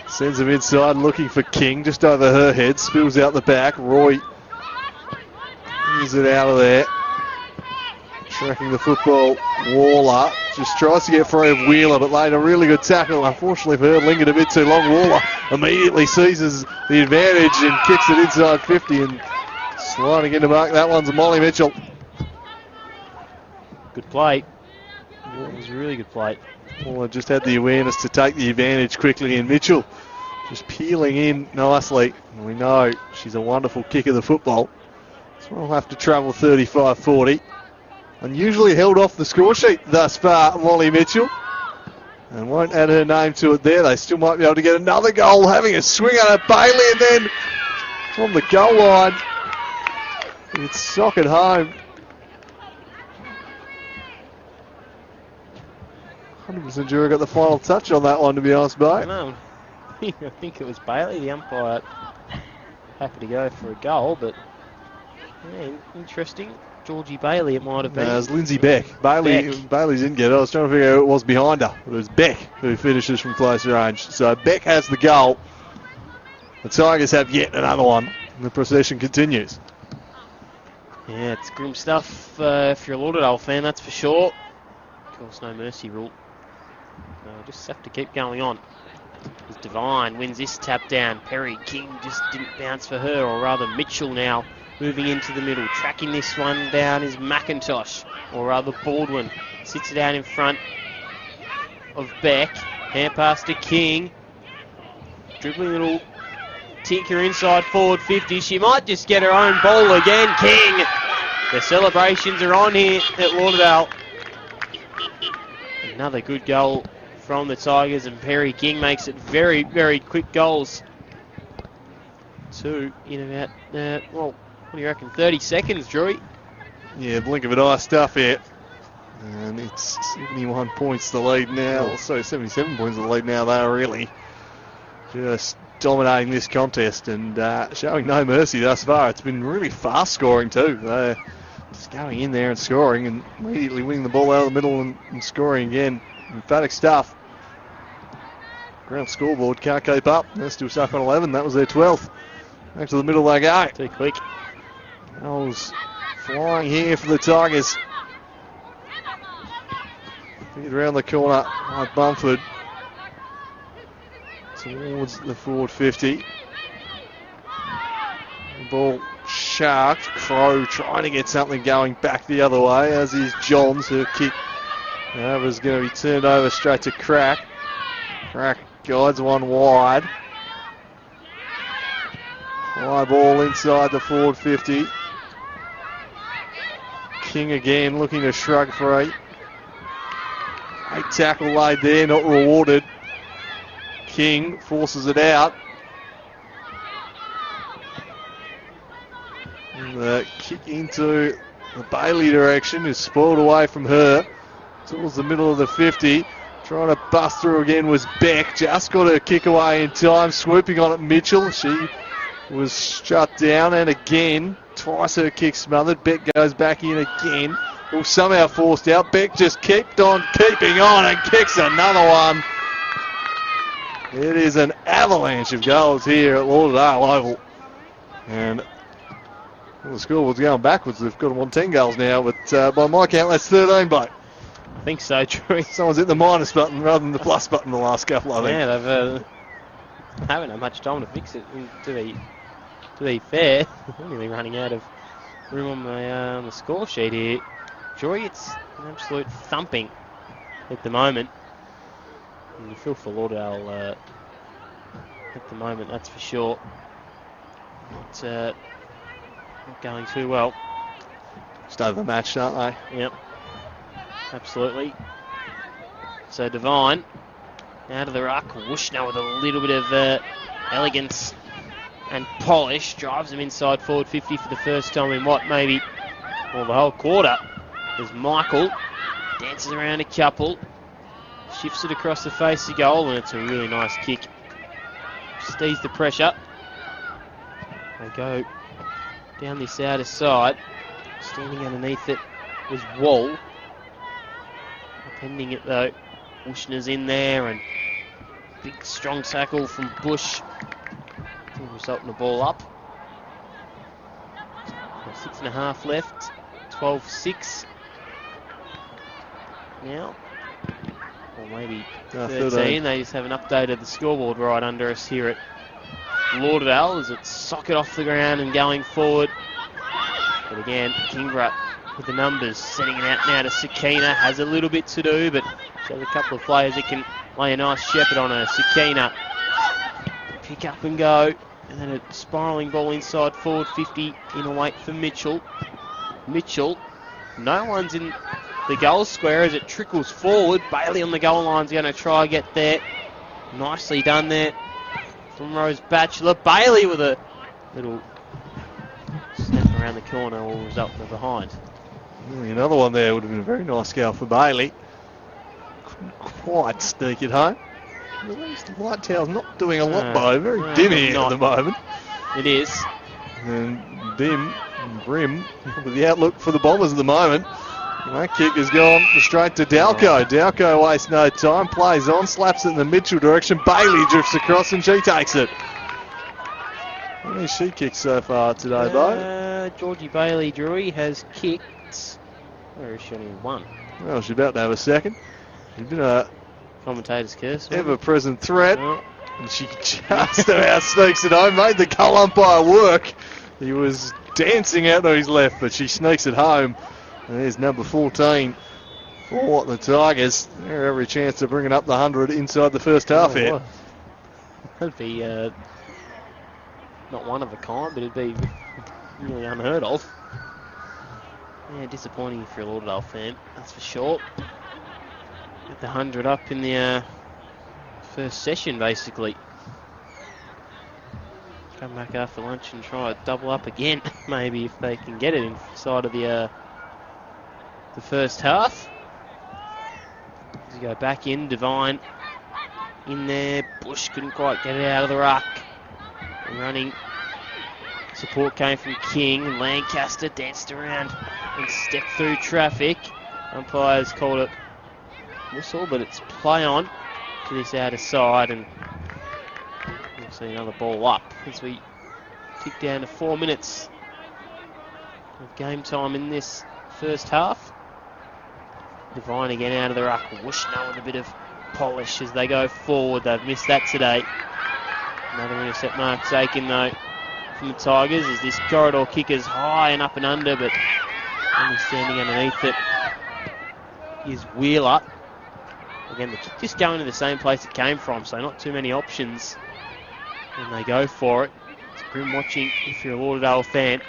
sends him inside looking for King, just over her head, spills out the back. Roy is it out of there. Tracking the football, Waller just tries to get free of Wheeler, but laid a really good tackle. Unfortunately for her, lingered a bit too long. Waller immediately seizes the advantage and kicks it inside 50, and sliding in to mark that one's Molly Mitchell. Good play. It was a really good play. Waller just had the awareness to take the advantage quickly, and Mitchell just peeling in nicely. And we know she's a wonderful kick of the football. So we'll have to travel 35-40. Unusually held off the score sheet thus far, Molly Mitchell. And won't add her name to it there. They still might be able to get another goal, having a swing at it. Bailey, and then from the goal line, it's socket home. 100% sure I got the final touch on that one, to be honest, mate. I know. I think it was Bailey, the umpire. Happy to go for a goal, but yeah, interesting. Georgie Bailey, it might have been. It was Lindsay Beck. Bailey didn't get it. I was trying to figure out who it was behind her. But it was Beck who finishes from close range. So Beck has the goal. The Tigers have yet another one. And the procession continues. Yeah, it's grim stuff if you're a Lauderdale fan, that's for sure. Of course, no mercy rule. Just have to keep going on. As Devine wins this tap down. Perry King just didn't bounce for her, or rather Mitchell now moving into the middle. Tracking this one down is McIntosh, or rather Baldwin. Sits it out in front of Beck. Hand pass to King. Dribbling little tinker inside forward 50. She might just get her own ball again. King. The celebrations are on here at Lauderdale. Another good goal from the Tigers, and Perry King makes it very, very quick goals. 2 in about, well, what do you reckon, 30 seconds, Drewy? Yeah, blink of an eye stuff here. And it's 71 points the lead now. Sorry, 77 points the lead now. They are really just dominating this contest and showing no mercy thus far. It's been really fast scoring too. They're just going in there and scoring and immediately winning the ball out of the middle and scoring again. Emphatic stuff. Ground scoreboard can't keep up. They're still stuck on 11. That was their 12th. Back to the middle they go. Too quick. Goals flying here for the Tigers. Feed around the corner by Bumford. Towards the forward 50. The ball sharked. Crow trying to get something going back the other way, as is Johns, who kick is going to be turned over straight to Crack. Crack guides one wide. High ball inside the forward 50. King again looking to shrug free. A tackle laid there, not rewarded. King forces it out. And the kick into the Bailey direction is spoiled away from her. Towards the middle of the 50. Trying to bust through again was Beck. Just got her kick away in time. Swooping on it, Mitchell. She was shut down, and again, twice her kick smothered. Beck goes back in again. Well, somehow forced out. Beck just kept on keeping on and kicks another one. It is an avalanche of goals here at Lauderdale Oval. And the scoreboard's going backwards. They've got them on 10 goals now, but by my count, that's 13, Blake. I think so, Drew. Someone's hit the minus button rather than the plus button the last couple, I think. Yeah, they've haven't had much time to fix it. To be fair, they're nearly running out of room on the score sheet here. Joy, it's an absolute thumping at the moment. And you feel for Lauderdale at the moment, that's for sure. It's not going too well. Just overmatched, aren't they? Yep, absolutely. So Devine out of the ruck. Wushner with a little bit of elegance and polish. Drives him inside forward 50 for the first time in what, maybe, well, the whole quarter. As Michael dances around a couple. Shifts it across the face of goal, and it's a really nice kick. Just ease the pressure. They go down this outer side. Standing underneath it was Wall. Pending it though. Wushner's in there, and big strong tackle from Bush. Will result in the ball up. 6.5 left. 12-6. Now. Or maybe 13. They just haven't updated the scoreboard right under us here at Lauderdale as it's socket off the ground and going forward. But again, Kingborough with the numbers, sending it out now to Sakina. Has a little bit to do, but shows a couple of players that can lay a nice shepherd on her. Sakina, pick up and go. And then a spiralling ball inside forward 50 in a wait for Mitchell. Mitchell, no one's in the goal square as it trickles forward. Bailey on the goal line's going to try and get there. Nicely done there from Rose Batchelor. Bailey with a little snap around the corner will result in the behind. Another one there would have been a very nice goal for Bailey. Couldn't quite sneak it home. At least Whitetail's not doing a lot, though. Very dim here at the moment. It is. And dim and grim with the outlook for the Bombers at the moment. And that kick has gone straight to Dalco. Dalco wastes no time, plays on, slaps it in the Mitchell direction. Bailey drifts across and she takes it. How many she kicked so far today, Bo? Georgie Bailey, Drewy, has kicked. Where is she? Only one. Well, she's about to have a second. She's been a commentator's curse. Ever-present threat. Oh. And she just about sneaks it home. Made the goal umpire work. He was dancing out to his left, but she sneaks it home. And there's number 14 for the Tigers. They're every chance to bring it up the 100 inside the first half here. That'd be not one of a kind, but it'd be really unheard of. Yeah, disappointing if you're a Lauderdale fan, that's for sure. Get the 100 up in the first session, basically. Come back after lunch and try a double up again, maybe if they can get it inside of the first half. As you go back in, Devine in there. Bush couldn't quite get it out of the ruck. And running support came from King, and Lancaster danced around and stepped through traffic. Umpires called it whistle, but it's play on to this outer side, and we'll see another ball up as we kick down to 4 minutes of game time in this first half. Devine again out of the ruck. Wushner with a bit of polish as they go forward. They've missed that today. Another intercept mark taken though from the Tigers as this corridor kick is high and up and under, but only standing underneath it is Wheeler. Again, the kick just going to the same place it came from, so not too many options. And they go for it. It's grim watching if you're a Lauderdale fan.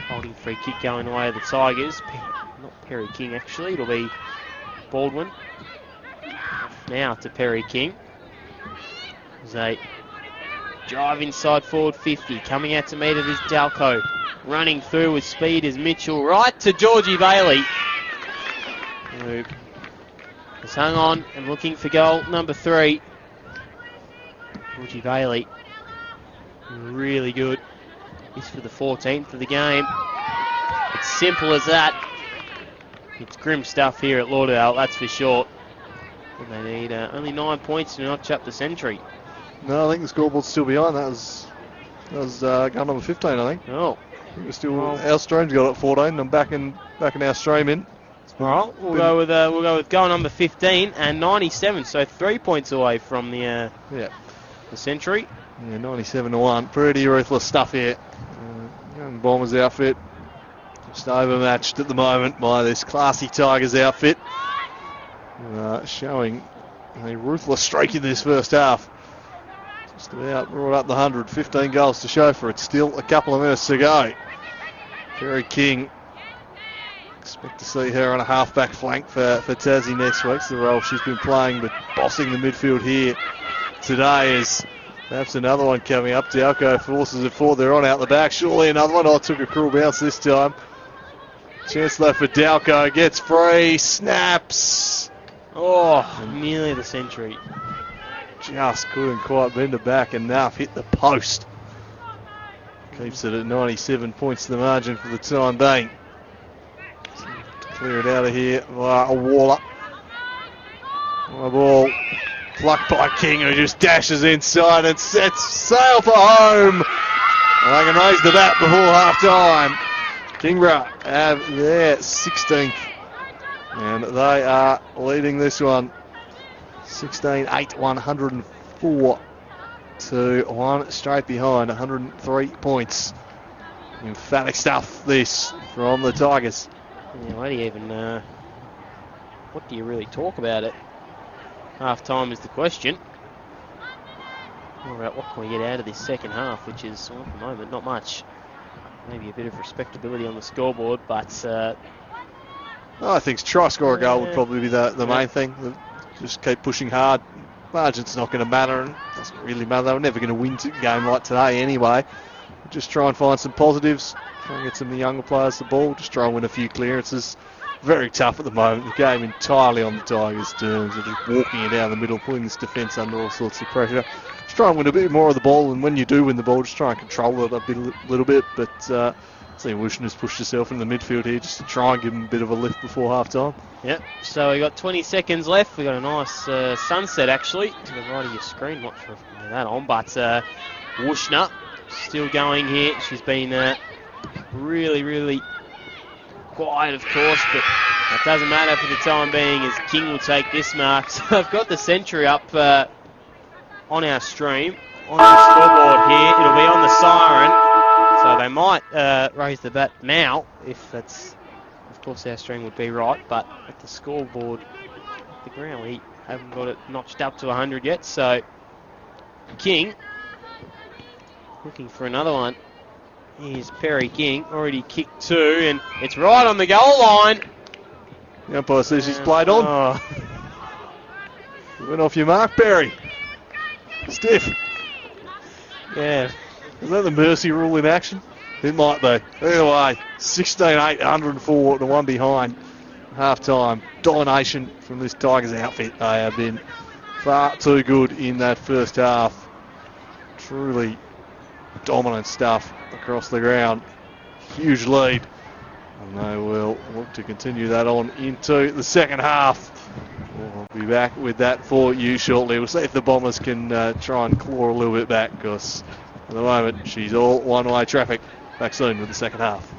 Holding free kick going away of the Tigers. Not Perry King actually, it'll be Baldwin. Now to Perry King. As they drive inside forward 50. Coming out to meet it is Dalco. Running through with speed is Mitchell. Right to Georgie Bailey. Who Has hung on and looking for goal number 3. Georgie Bailey, really good. This for the 14th of the game. It's simple as that. It's grim stuff here at Lauderdale, that's for sure. And they need only 9 points to notch up the century. No, I think the scoreboard's still behind. That was goal number 15, I think. Oh, I think we're still. Our stream's got it at 14. I'm backing our stream in. all right. We'll go with goal number 15 and 97. So 3 points away from the century. Yeah, 97-1. Pretty ruthless stuff here. Young Bombers outfit just overmatched at the moment by this classy Tigers outfit. Showing a ruthless streak in this first half. Just about brought up the 100. 15 goals to show for it. Still a couple of minutes to go. Kerry King. Expect to see her on a half-back flank for Tassie next week. It's the role she's been playing, but bossing the midfield here today is perhaps another one coming up. Dialco forces it forward. They're on out the back. Surely another one. Oh, took a cruel bounce this time. Chance left for Dalco. Gets free. Snaps. Oh, nearly the century. Just couldn't quite bend it back enough. Hit the post. Keeps it at 97 points to the margin for the time being. Clear it out of here via a Waller. My ball plucked by King, who just dashes inside and sets sail for home. And they can raise the bat before half time. Kingborough have their 16th. And they are leading this one 16-8, 104 to 1 straight behind, 103 points. Emphatic stuff this from the Tigers. Yeah, what do you really talk about it? Half time is the question. More about what can we get out of this second half, which is, well, at the moment, not much. Maybe a bit of respectability on the scoreboard, but... I think try score a goal would probably be the main thing. Just keep pushing hard. Margin's not going to matter, and it doesn't really matter. They were never going to win a game like today anyway. Just try and find some positives. Try and get some of the younger players the ball. Just try and win a few clearances. Very tough at the moment. The game entirely on the Tigers' terms. They're just walking it down the middle, putting this defence under all sorts of pressure. Just try and win a bit more of the ball, and when you do win the ball, just try and control it a little bit. But see, Wishon has pushed herself in the midfield here just to try and give them a bit of a lift before half time. Yep, so we got 20 seconds left. We got a nice sunset actually to the right of your screen. Not sure if you can get that on, but Wushner still going here. She's been really, really quiet, of course, but that doesn't matter for the time being as King will take this mark. So I've got the century up on our stream, on the scoreboard here. It'll be on the siren. So they might raise the bat now, if that's, of course, our stream would be right. But at the scoreboard, the ground, we haven't got it notched up to 100 yet. So King looking for another one. Here's Perry King, already kicked 2, and it's right on the goal line. The umpire says she's played on. Oh. You went off your mark, Perry. Stiff. Yeah. Is that the mercy rule in action? It might be. Either way, 16-8, 104 to 1 behind. Half time. Domination from this Tigers outfit. They have been far too good in that first half. Truly dominant stuff across the ground. Huge lead. And they will look to continue that on into the second half. We'll be back with that for you shortly. We'll see if the Bombers can try and claw a little bit back, because at the moment she's all one-way traffic. Back soon with the second half.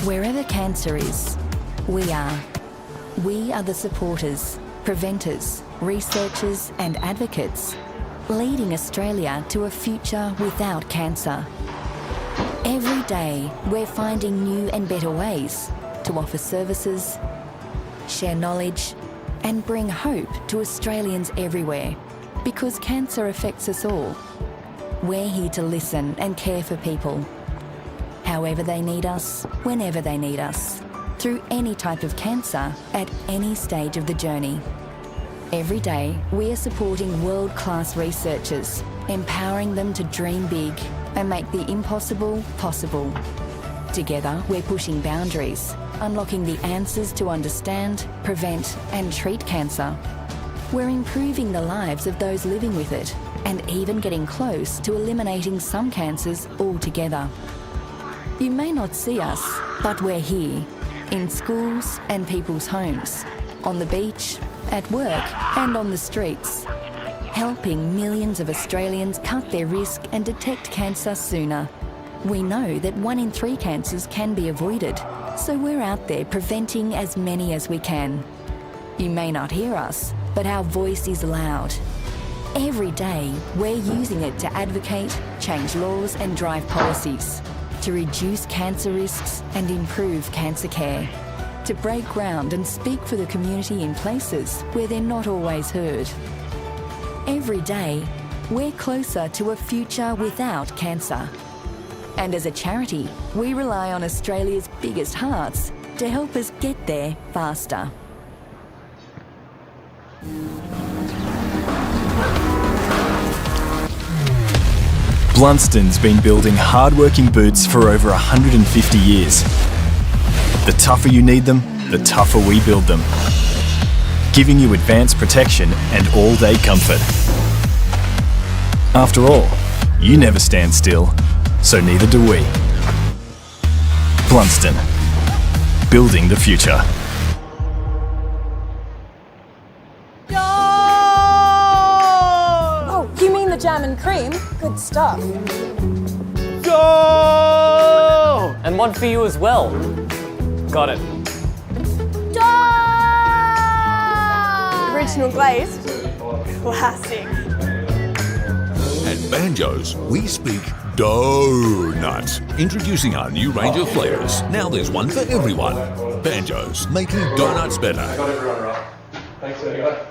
Wherever cancer is, we are. We are the supporters, preventers, researchers and advocates, leading Australia to a future without cancer. Every day, we're finding new and better ways to offer services, share knowledge and bring hope to Australians everywhere, because cancer affects us all. We're here to listen and care for people, however they need us, whenever they need us, through any type of cancer at any stage of the journey. Every day, we are supporting world-class researchers, empowering them to dream big and make the impossible possible. Together, we're pushing boundaries, unlocking the answers to understand, prevent and treat cancer. We're improving the lives of those living with it and even getting close to eliminating some cancers altogether. You may not see us, but we're here, in schools and people's homes, on the beach, at work and on the streets, helping millions of Australians cut their risk and detect cancer sooner. We know that 1 in 3 cancers can be avoided, so we're out there preventing as many as we can. You may not hear us, but our voice is loud. Every day, we're using it to advocate, change laws and drive policies, to reduce cancer risks and improve cancer care, to break ground and speak for the community in places where they're not always heard. Every day, we're closer to a future without cancer. And as a charity, we rely on Australia's biggest hearts to help us get there faster. Blunston's been building hard-working boots for over 150 years. The tougher you need them, the tougher we build them, giving you advanced protection and all-day comfort. After all, you never stand still, so neither do we. Blunston, building the future. Oh, you mean the jam and cream? Good stuff. Go! And one for you as well. Got it. Original glazed. Classic. At Banjos, we speak donuts. Introducing our new range of flavours. Now there's one for everyone. Banjos, making donuts better. Got everyone right. Thanks anyway.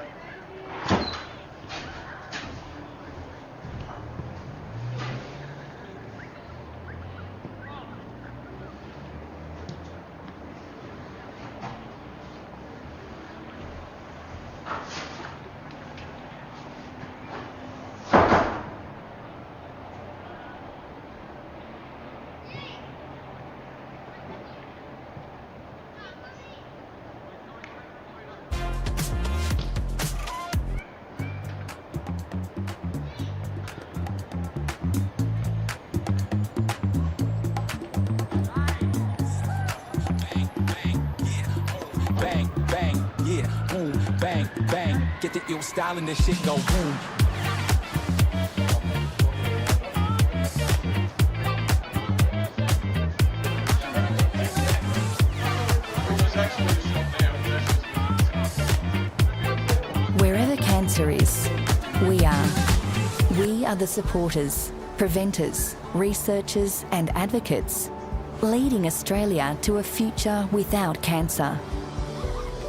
Bang, bang, yeah, boom, bang, bang. Get the ill style and this shit go boom. Wherever cancer is, we are. We are the supporters, preventers, researchers and advocates, leading Australia to a future without cancer.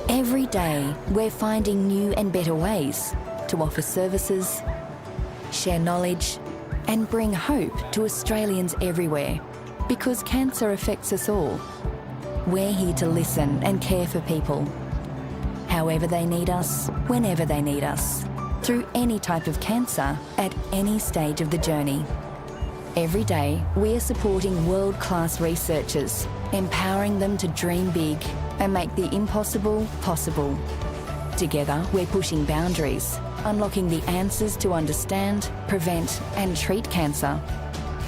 Every day, we're finding new and better ways to offer services, share knowledge and bring hope to Australians everywhere, because cancer affects us all. We're here to listen and care for people, however they need us, whenever they need us, through any type of cancer at any stage of the journey. Every day, we are supporting world-class researchers, empowering them to dream big and make the impossible possible. Together, we're pushing boundaries, unlocking the answers to understand, prevent and treat cancer.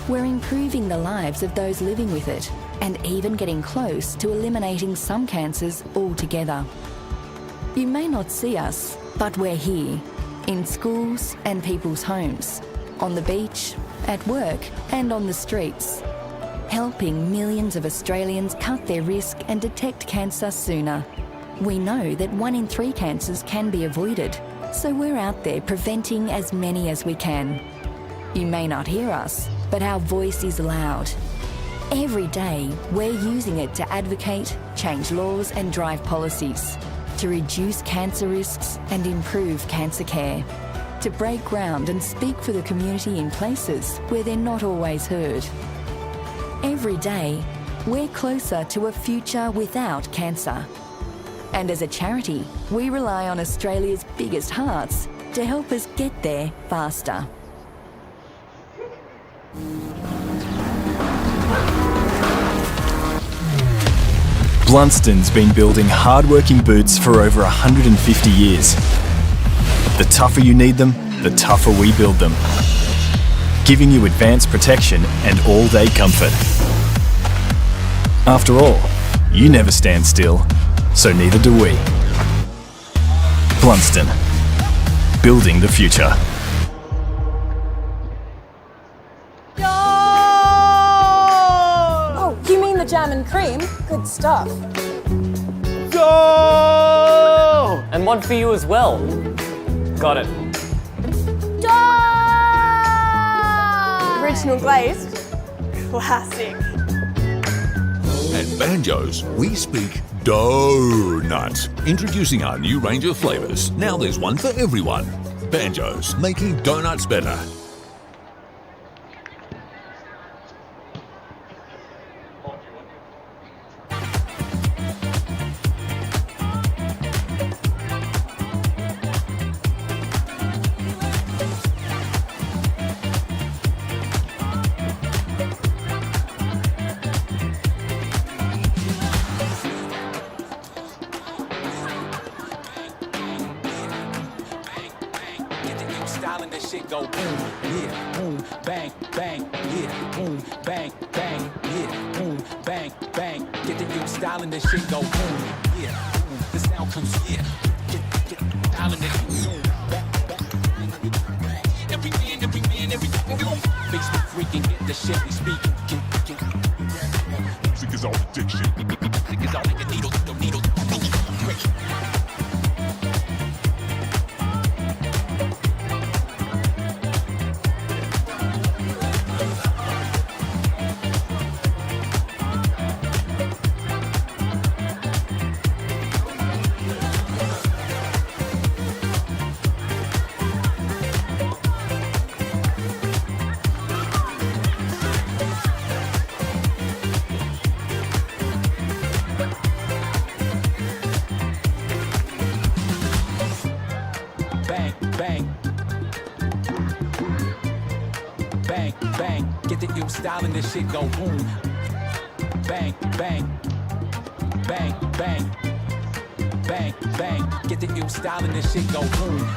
We're improving the lives of those living with it and even getting close to eliminating some cancers altogether. You may not see us, but we're here, in schools and people's homes, on the beach, at work and on the streets, helping millions of Australians cut their risk and detect cancer sooner. We know that 1 in 3 cancers can be avoided, so we're out there preventing as many as we can. You may not hear us, but our voice is loud. Every day, we're using it to advocate, change laws and drive policies, to reduce cancer risks and improve cancer care, to break ground and speak for the community in places where they're not always heard. Every day, we're closer to a future without cancer. And as a charity, we rely on Australia's biggest hearts to help us get there faster. Blunston's been building hard-working boots for over 150 years. The tougher you need them, the tougher we build them, giving you advanced protection and all-day comfort. After all, you never stand still, so neither do we. Blunston, building the future. Oh, you mean the jam and cream? Good stuff. Go! And one for you as well. Got it. Original glazed. Classic. At Banjos, we speak donut. Introducing our new range of flavours. Now there's one for everyone. Banjos, making donuts better. Styling this shit go boom, yeah, boom, bang, bang, yeah, boom, bang, bang, yeah, boom, bang, bang. Get the new styling this shit go boom, yeah, boom. The sound comes, yeah, get styling this boom, bang, bang. Every man, Facebook freaking get the shit we speaking. Music is all addiction. Music is all the needles. Bang, bang. Bang, bang. Get the ill style and this shit go boom. Bang, bang. Bang, bang. Bang, bang. Get the ill style and this shit go boom.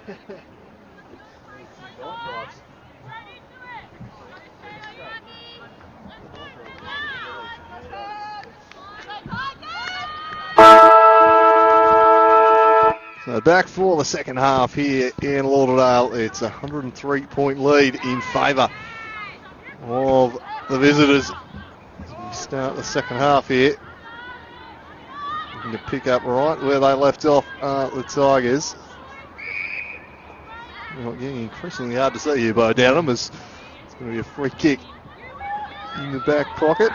So back for the second half here in Lauderdale. It's a 103-point lead in favour of the visitors. As we start the second half here. Looking to pick up right where they left off the Tigers. Well, getting increasingly hard to see here by Downham as it's going to be a free kick in the back pocket.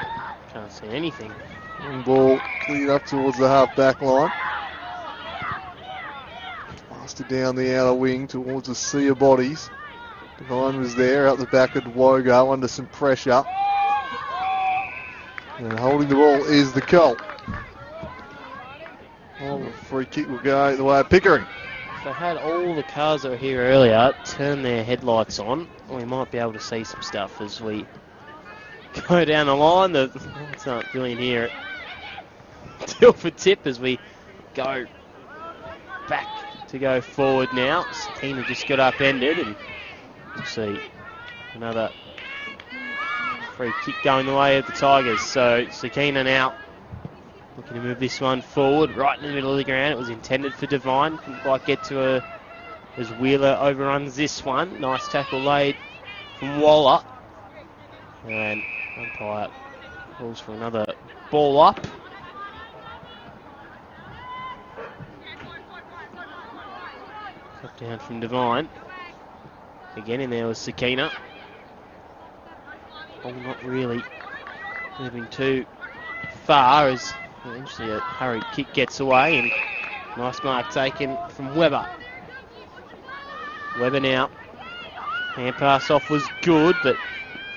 Can't see anything. Long ball cleared up towards the half-back line. Blasted down the outer wing towards a sea of bodies. Devine was there out the back of Wogo under some pressure. And holding the ball is the Colt. Oh, the free kick will go the way of Pickering. If they had all the cars that were here earlier turn their headlights on, we might be able to see some stuff as we go down the line. The lights aren't brilliant here at Tilford Tip as we go back to go forward now. Sakina just got upended, and we'll see another free kick going the way of the Tigers. So Sakina now looking to move this one forward, right in the middle of the ground. It was intended for Devine. Couldn't quite get to her as Wheeler overruns this one. Nice tackle laid from Waller. And umpire calls for another ball up. Cut down from Devine. Again in there was Sakina. Oh, not really moving too far as eventually a hurried kick gets away, and nice mark taken from Webber. Webber now. Hand pass off was good, but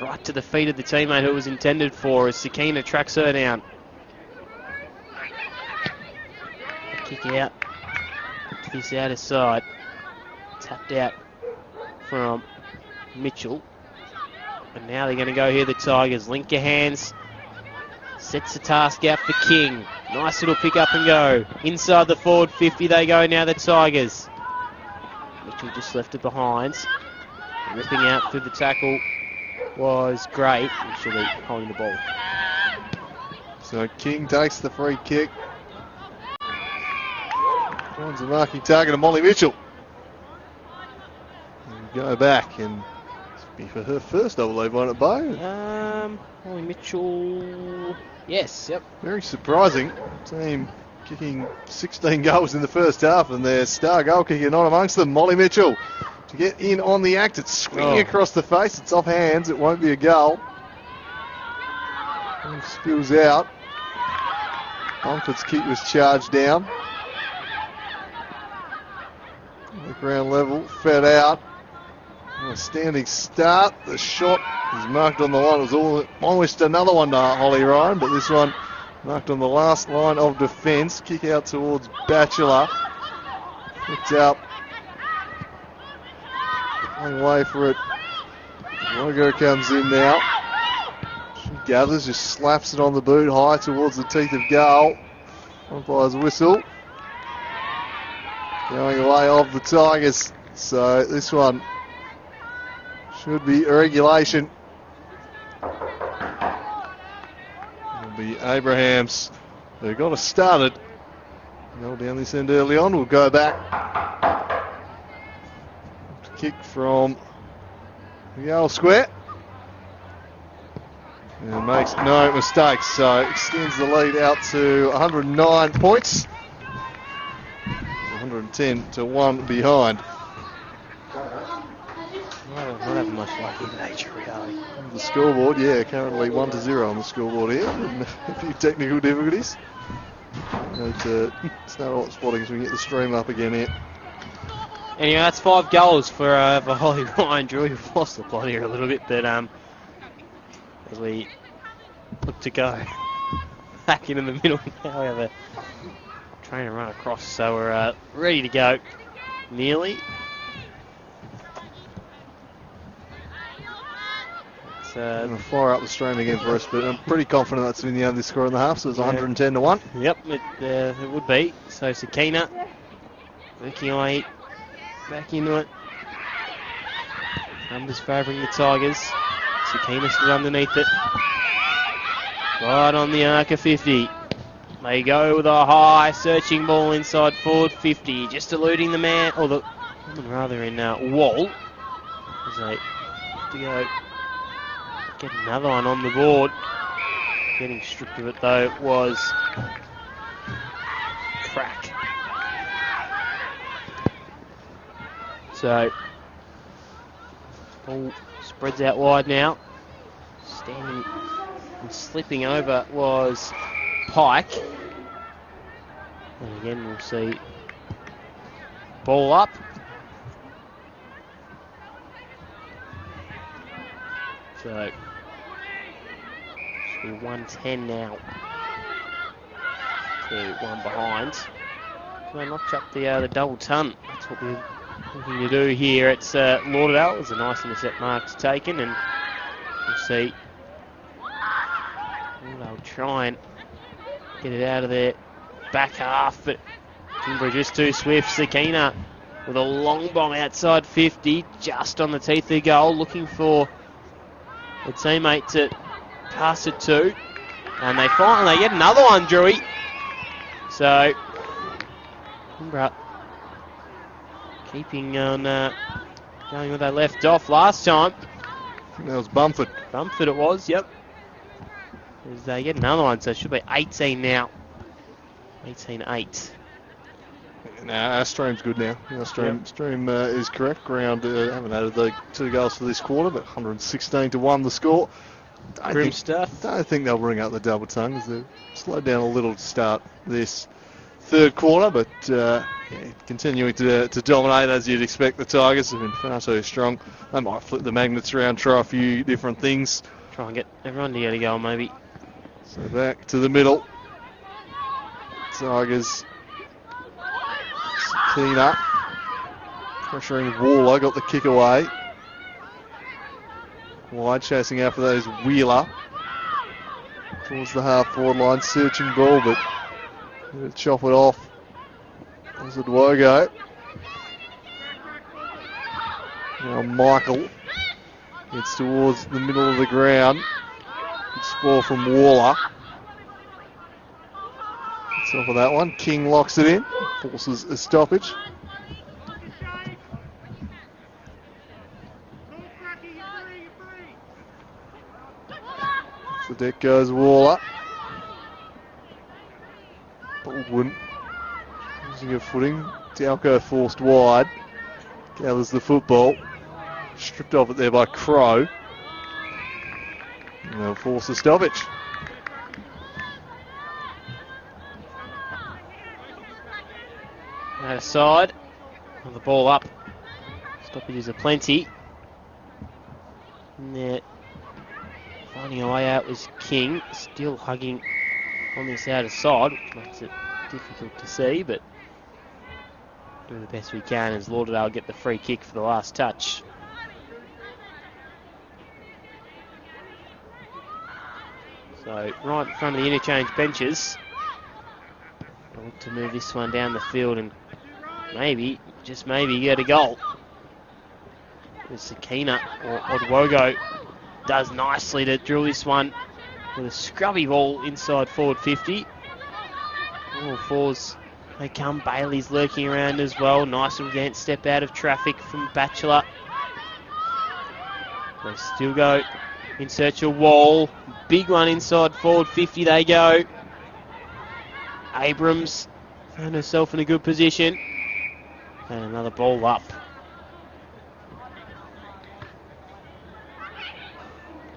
right to the feet of the teammate who it was intended for as Sakina tracks her down. Kick out to this outer side. Tapped out from Mitchell. And now they're going to go here, the Tigers. Link your hands. Sets the task out for King. Nice little pick up and go. Inside the forward 50 they go now, the Tigers. Mitchell just left it behind. Ripping out through the tackle was great. Actually holding the ball. So King takes the free kick. Finds a marking target of Molly Mitchell. And go back and be for her first double they've won at Bow. Molly Mitchell. Yes, yep. Very surprising. Team kicking 16 goals in the first half, and their star goal kicker not amongst them. Molly Mitchell to get in on the act. It's swinging across the face. It's off hands. It won't be a goal. And spills out. Mumford's kick was charged down. The ground level, fed out. A standing start. The shot is marked on the line. It was almost another one to Holly Ryan, but this one marked on the last line of defence. Kick out towards Batchelor. Picked up. Long way for it. Logo comes in now. She gathers, just slaps it on the boot high towards the teeth of goal. Umpire's whistle. Going away of the Tigers. So this one should be a regulation. It'll be Abrahams who got us started. Nailed down this end early on. We'll go back. Kick from the goal square. And makes no mistakes. So extends the lead out to 109 points. 110 to 1 behind. Not having much luck in nature, really. The scoreboard, yeah, currently 1-0 on the scoreboard here. And a few technical difficulties. Go to Snowlight Spotting so we can get the stream up again here. Anyway, that's 5 goals for Holly Ryan. Drew, we've lost the plot here a little bit, but as we look to go back into the middle now, we have a train to run across, so we're ready to go. Nearly. I'm going to fire up the stream again for us, but I'm pretty confident that's been the only score in the half, so it's 110 to 1. Yep, it would be. So Sakina working away back into it. Numbers favouring the Tigers. Sakina stood underneath it. Right on the arc of 50. They go with a high searching ball inside forward 50. Just eluding the man, or the woman rather, in Wall. As they have to go get another one on the board. Getting stripped of it though was Crack. So ball spreads out wide now. Standing and slipping over was Pike. And again we'll see ball up. So should be 110 now. So 1 behind. Can I notch up the double ton? That's what we're looking to do here. It's Lauderdale. There's a nice intercept marks taken, and we'll see. They'll try and get it out of their back half, but Kingborough just too swift. Sakina with a long bomb outside 50, just on the teeth of the goal, looking for a teammate to pass it to, and they finally get another one, Drewy. So Kingborough keeping on going where they left off last time. I think that was Bumford. Bumford it was, yep. As they get another one, so it should be 18 now. 18-8. Our stream's good now. Our stream is correct. Ground haven't added the 2 goals for this quarter, but 116-1 the score. Grim stuff. Don't think they'll bring up the double tongue, as they've slowed down a little to start this third quarter, but continuing to dominate as you'd expect. The Tigers have been far too strong. They might flip the magnets around, try a few different things. Try and get everyone to get a goal, maybe. So back to the middle. Tigers. Sakina pressuring Waller, got the kick away. Wide chasing after that is Wheeler. Towards the half forward line, searching ball, but chop it off. There's a Dwogo. Now Michael gets towards the middle of the ground. Good spoil from Waller. Gets off of that one. King locks it in. Forces a stoppage. The deck goes Waller. Baldwin using a footing. Dalco forced wide. Gathers the football. Stripped off it there by Crow. And they'll force a stoppage. Out of side. The ball up. Stoppages are plenty. And they're finding a way out was King. Still hugging on this outer side, which makes it difficult to see, but do the best we can as Lauderdale get the free kick for the last touch. So right in front of the interchange benches. I look to move this one down the field and maybe, just maybe, get a goal. With Sakina or Odwogo does nicely to drill this one with a scrubby ball inside forward 50. All fours they come. Bailey's lurking around as well. Nice little dance step out of traffic from Batchelor. They still go in search of Wall. Big one inside forward 50 they go. Abrams found herself in a good position. And another ball up.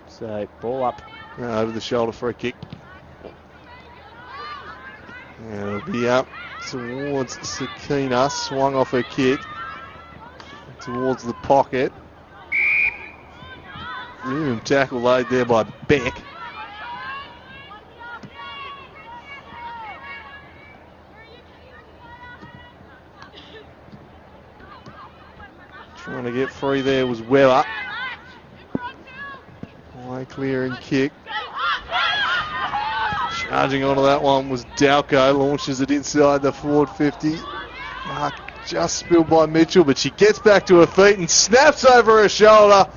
So ball up. Over the shoulder for a kick. And it'll be up towards Sakina. Swung off her kick. Towards the pocket. Brilliant tackle laid there by Beck. Trying to get free there was Weber. High clear and kick. Charging onto that one was Dalco. Launches it inside the forward 50. Mark just spilled by Mitchell, but she gets back to her feet and snaps over her shoulder.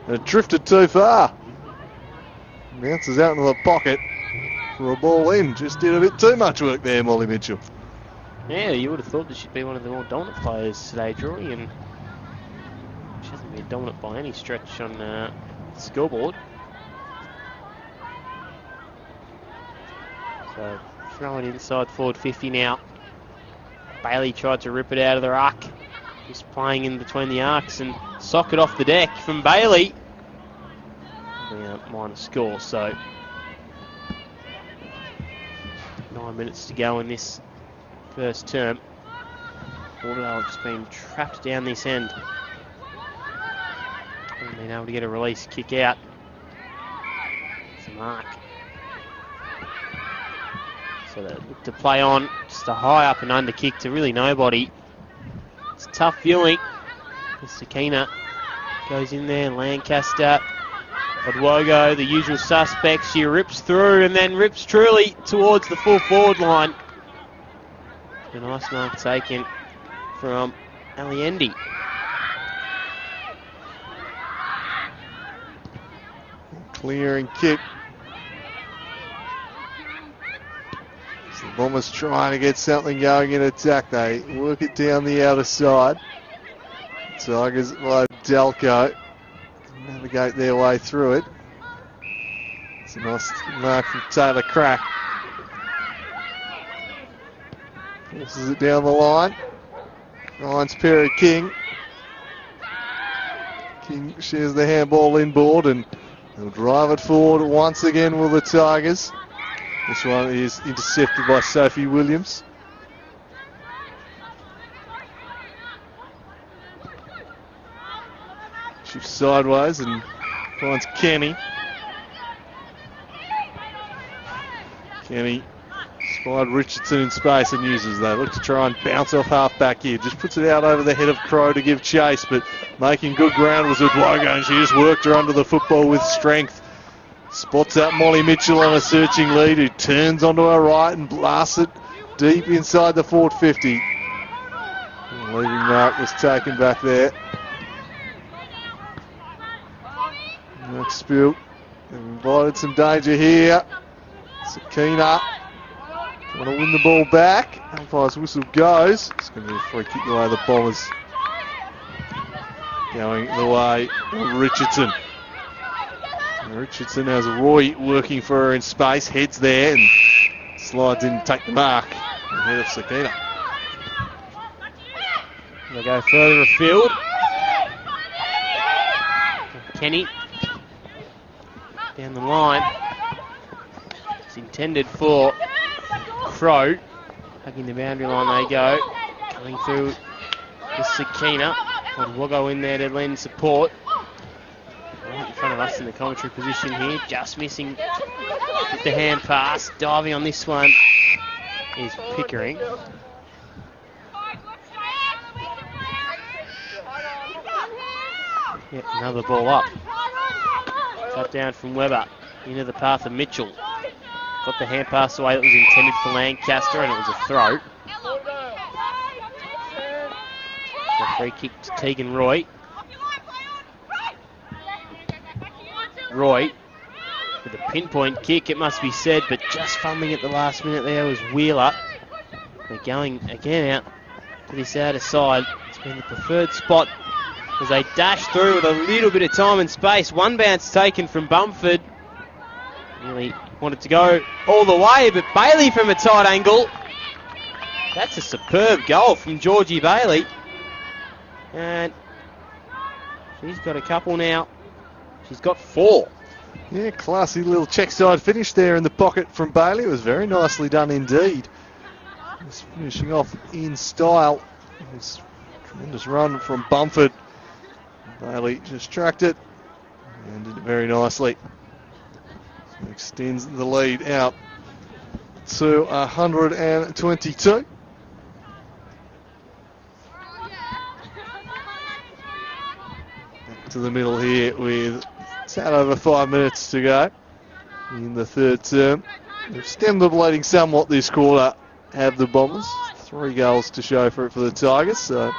And it drifted too far. Bounces out into the pocket for a ball in. Just did a bit too much work there, Molly Mitchell. Yeah, you would have thought that she'd be one of the more dominant players today, Drury, and she hasn't been dominant by any stretch on the scoreboard. So, throwing inside forward 50 now. Bailey tried to rip it out of the ruck. Just playing in between the arcs and sock it off the deck from Bailey. Minor score, so 9 minutes to go in this first term. Lauderdale have just been trapped down this end. Haven't been able to get a release kick out. It's a mark. So they look to play on, just a high up and under kick to really nobody. It's tough viewing. Sakina goes in there, Lancaster, Odwogo, the usual suspects. She rips through and then rips truly towards the full forward line. A nice mark taken from Alliendi. Clearing kick. So the Bombers trying to get something going in attack. They work it down the outer side. Tigers by Delco navigate their way through it. It's a nice mark from Taylor Crack. Forces it down the line. Finds Perry King. King shares the handball inboard and they'll drive it forward once again will the Tigers. This one is intercepted by Sophie Williams. Shifts sideways and finds Kenny. Kenny spied Richardson in space and uses that. Look to try and bounce off half back here. Just puts it out over the head of Crow to give chase, but making good ground was Udwogo and she just worked her under the football with strength. Spots out Molly Mitchell on a searching lead who turns onto her right and blasts it deep inside the forward 50. And leaving mark was taken back there. Next spill. Invited some danger here. Sakina want to win the ball back. Umpire's whistle goes. It's going to be a free kick away the Bombers. Going the way of Richardson. And Richardson has Roy working for her in space. Heads there and slides in to take the mark ahead of Sakina. They go further afield. Kenny down the line. It's intended for Crow. Hugging the boundary line they go. Coming through with Sakina. Odwogo in there to lend support. Right in front of us in the commentary position here. Just missing with the hand pass. Diving on this one is Pickering. Yep, another ball up. Cut down from Webber into the path of Mitchell. Got the hand pass away that was intended for Lancaster and it was a throw. A free kick to Tegan Roy. Roy with a pinpoint kick, it must be said, but just fumbling at the last minute there was Wheeler. They're going again out to this outer side. It's been the preferred spot as they dash through with a little bit of time and space. One bounce taken from Bumford. Really wanted to go all the way, but Bailey from a tight angle. That's a superb goal from Georgie Bailey. And she's got a couple now. She's got 4. Yeah, classy little check side finish there in the pocket from Bailey. It was very nicely done indeed. Just finishing off in style. This tremendous run from Bumford. Bailey just tracked it and did it very nicely. So extends the lead out to 122. Back to the middle here with just over 5 minutes to go in the third term. They've stemmed the bleeding somewhat this quarter, have the Bombers. 3 goals to show for it for the Tigers, so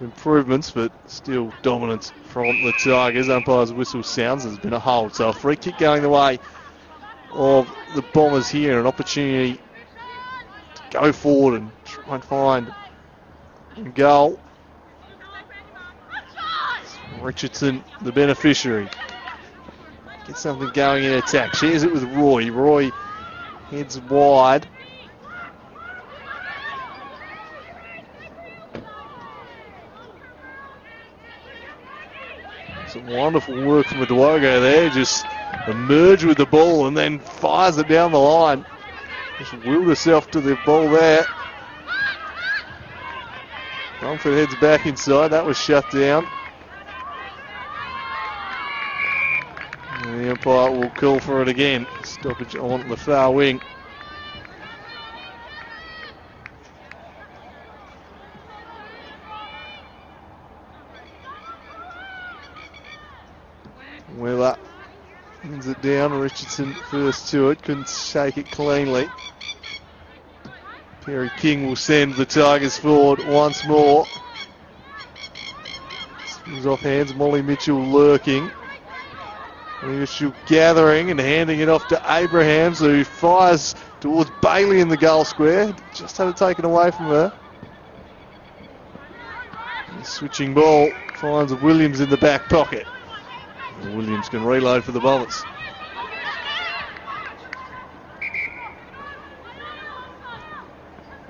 improvements, but still dominance from the Tigers. Umpire's whistle sounds. There's been a hold, so a free kick going the way of the Bombers here, an opportunity to go forward and try and find a goal. Richardson, the beneficiary. Get something going in attack. Shares it with Roy. Roy heads wide. Some wonderful work from Eduardo there. Just emerge with the ball and then fires it down the line. Just willed herself to the ball there. Mumford heads back inside. That was shut down. And the umpire will call for it again. Stoppage on the far wing. Weber wins it down. Richardson first to it. Couldn't shake it cleanly. Perry King will send the Tigers forward once more. Spins off hands. Molly Mitchell lurking. Mitchell gathering and handing it off to Abrahams, who fires towards Bailey in the goal square. Just had it taken away from her. The switching ball finds Williams in the back pocket. Williams can reload for the Bombers.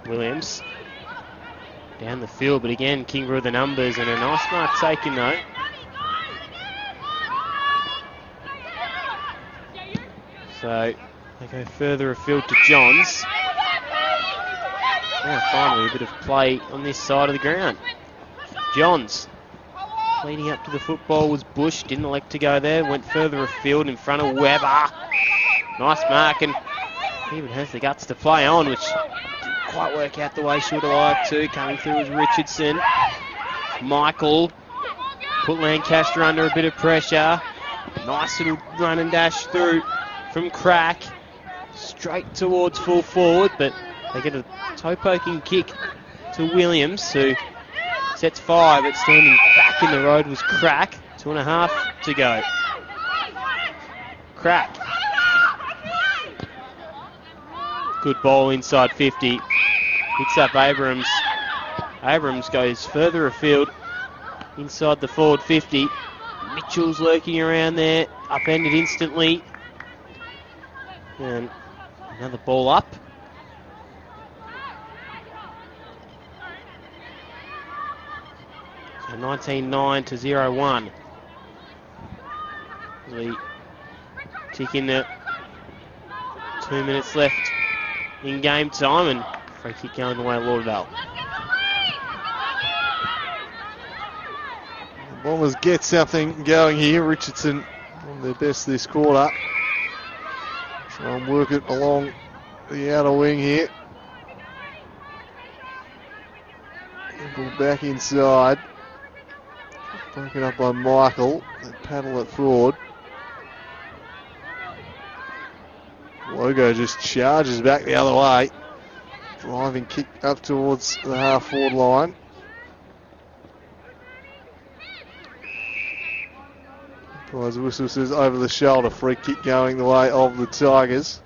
Williams down the field, but again, Kingborough the numbers and a nice mark taken though. So they go further afield to Johns. Now finally a bit of play on this side of the ground. Johns leading up to the football was Bush, didn't elect to go there, went further afield in front of Weber. Nice mark, and even has the guts to play on, which didn't quite work out the way she would have liked to. Coming through was Richardson. Michael put Lancaster under a bit of pressure. Nice little run and dash through from Crack. Straight towards full forward, but they get a toe-poking kick to Williams, who sets 5, but standing back in the road was Crack. 2.5 to go. Crack. Good ball inside 50. Picks up Abrams. Abrams goes further afield inside the forward 50. Mitchell's lurking around there. Upended instantly. And another ball up. So 19-9 to 0-1. We tick in the 2 minutes left in game time, and free kick going the way of Lauderdale. The Bombers get something going here. Richardson on their best this quarter. Try and work it along the outer wing here. Ball back inside. Broken up by Michael. They paddle it forward. Logo just charges back the other way. Driving kick up towards the half-forward line. Prize whistle says over the shoulder. Free kick going the way of the Tigers.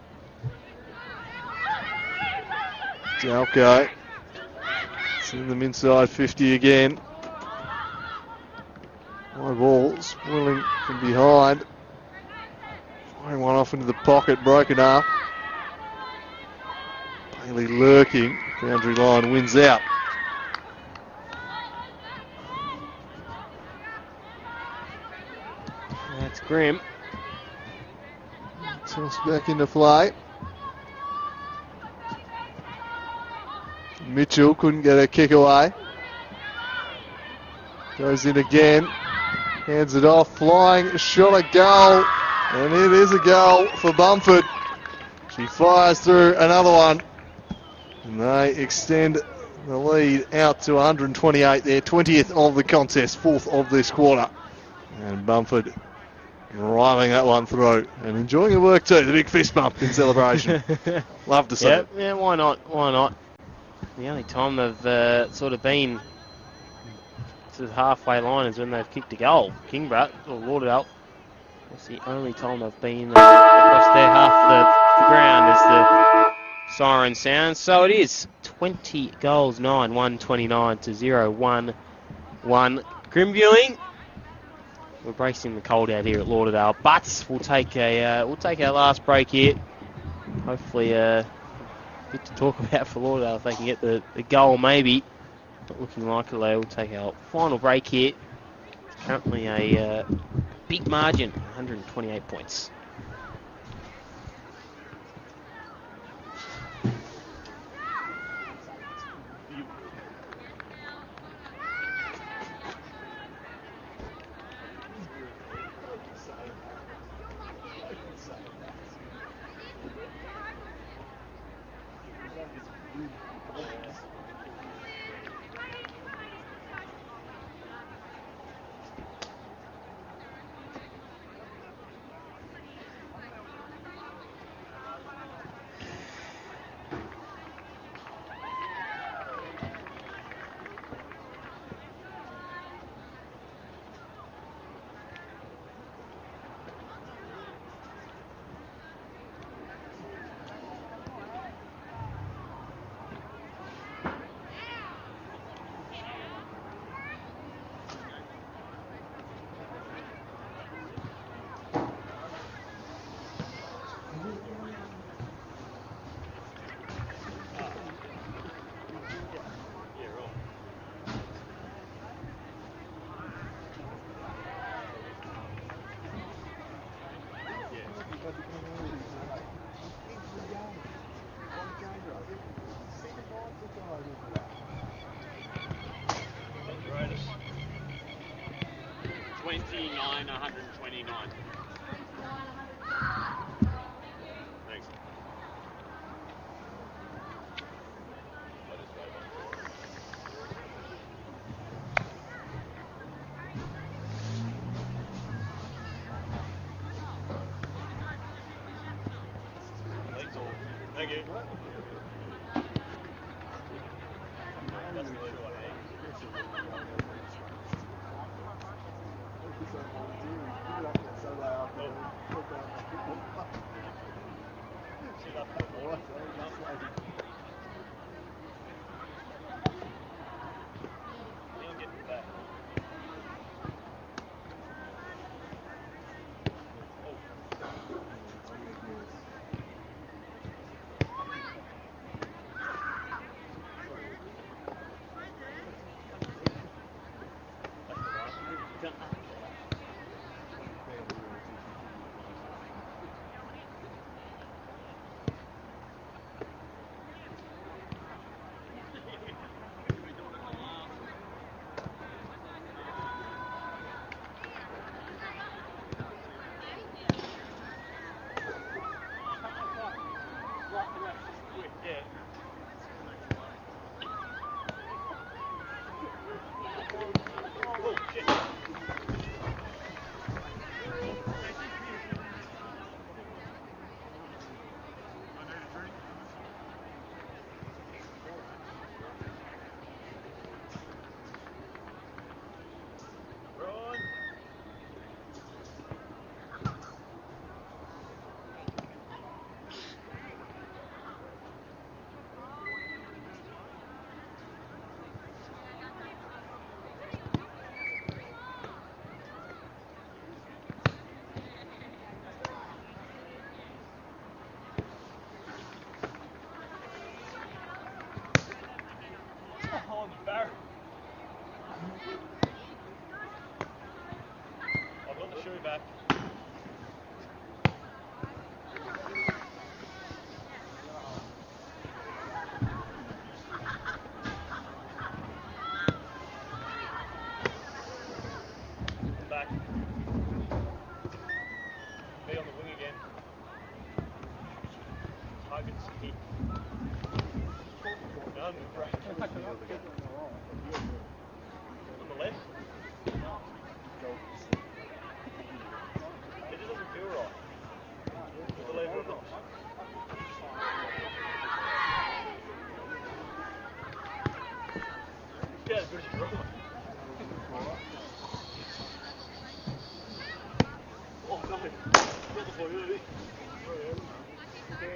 Jalko. Send them inside 50 again. High ball, swirling from behind. Firing one off into the pocket, broken up. Bailey lurking, boundary line wins out. That's Grimm. Toss back into play. Mitchell couldn't get a kick away. Goes in again. Hands it off. Flying shot, a goal. And it is a goal for Bumford. She fires through another one. And they extend the lead out to 128. Their 20th of the contest, 4th of this quarter. And Bumford driving that one through. And enjoying the work too. The big fist bump in celebration. Love to see it. Yeah, why not? Why not? The only time they've sort of been to the halfway line is when they've kicked a goal. Kingborough or Lauderdale. That's the only time they've been across their half the ground as the siren sounds. So it is 20 goals, 9-1, 29 to 0-1. Grim viewing. We're bracing the cold out here at Lauderdale, but we'll take our last break here. Hopefully, a bit to talk about for Lauderdale if they can get the goal. Maybe not looking like it. We'll take our final break here. Currently a big margin, 128 points. Thank you. I've got the shoe back. Back. Be on the wing again. Target's hit. None, right. On the left? Yeah, it's pretty wrong. Oh, nothing. Not the boy, really. There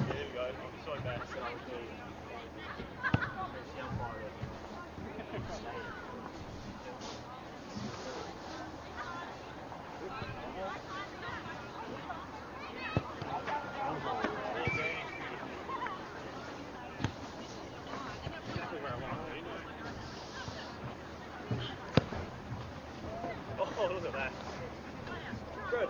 we go. I'm so bad. So I was doing oh, look at that. Good.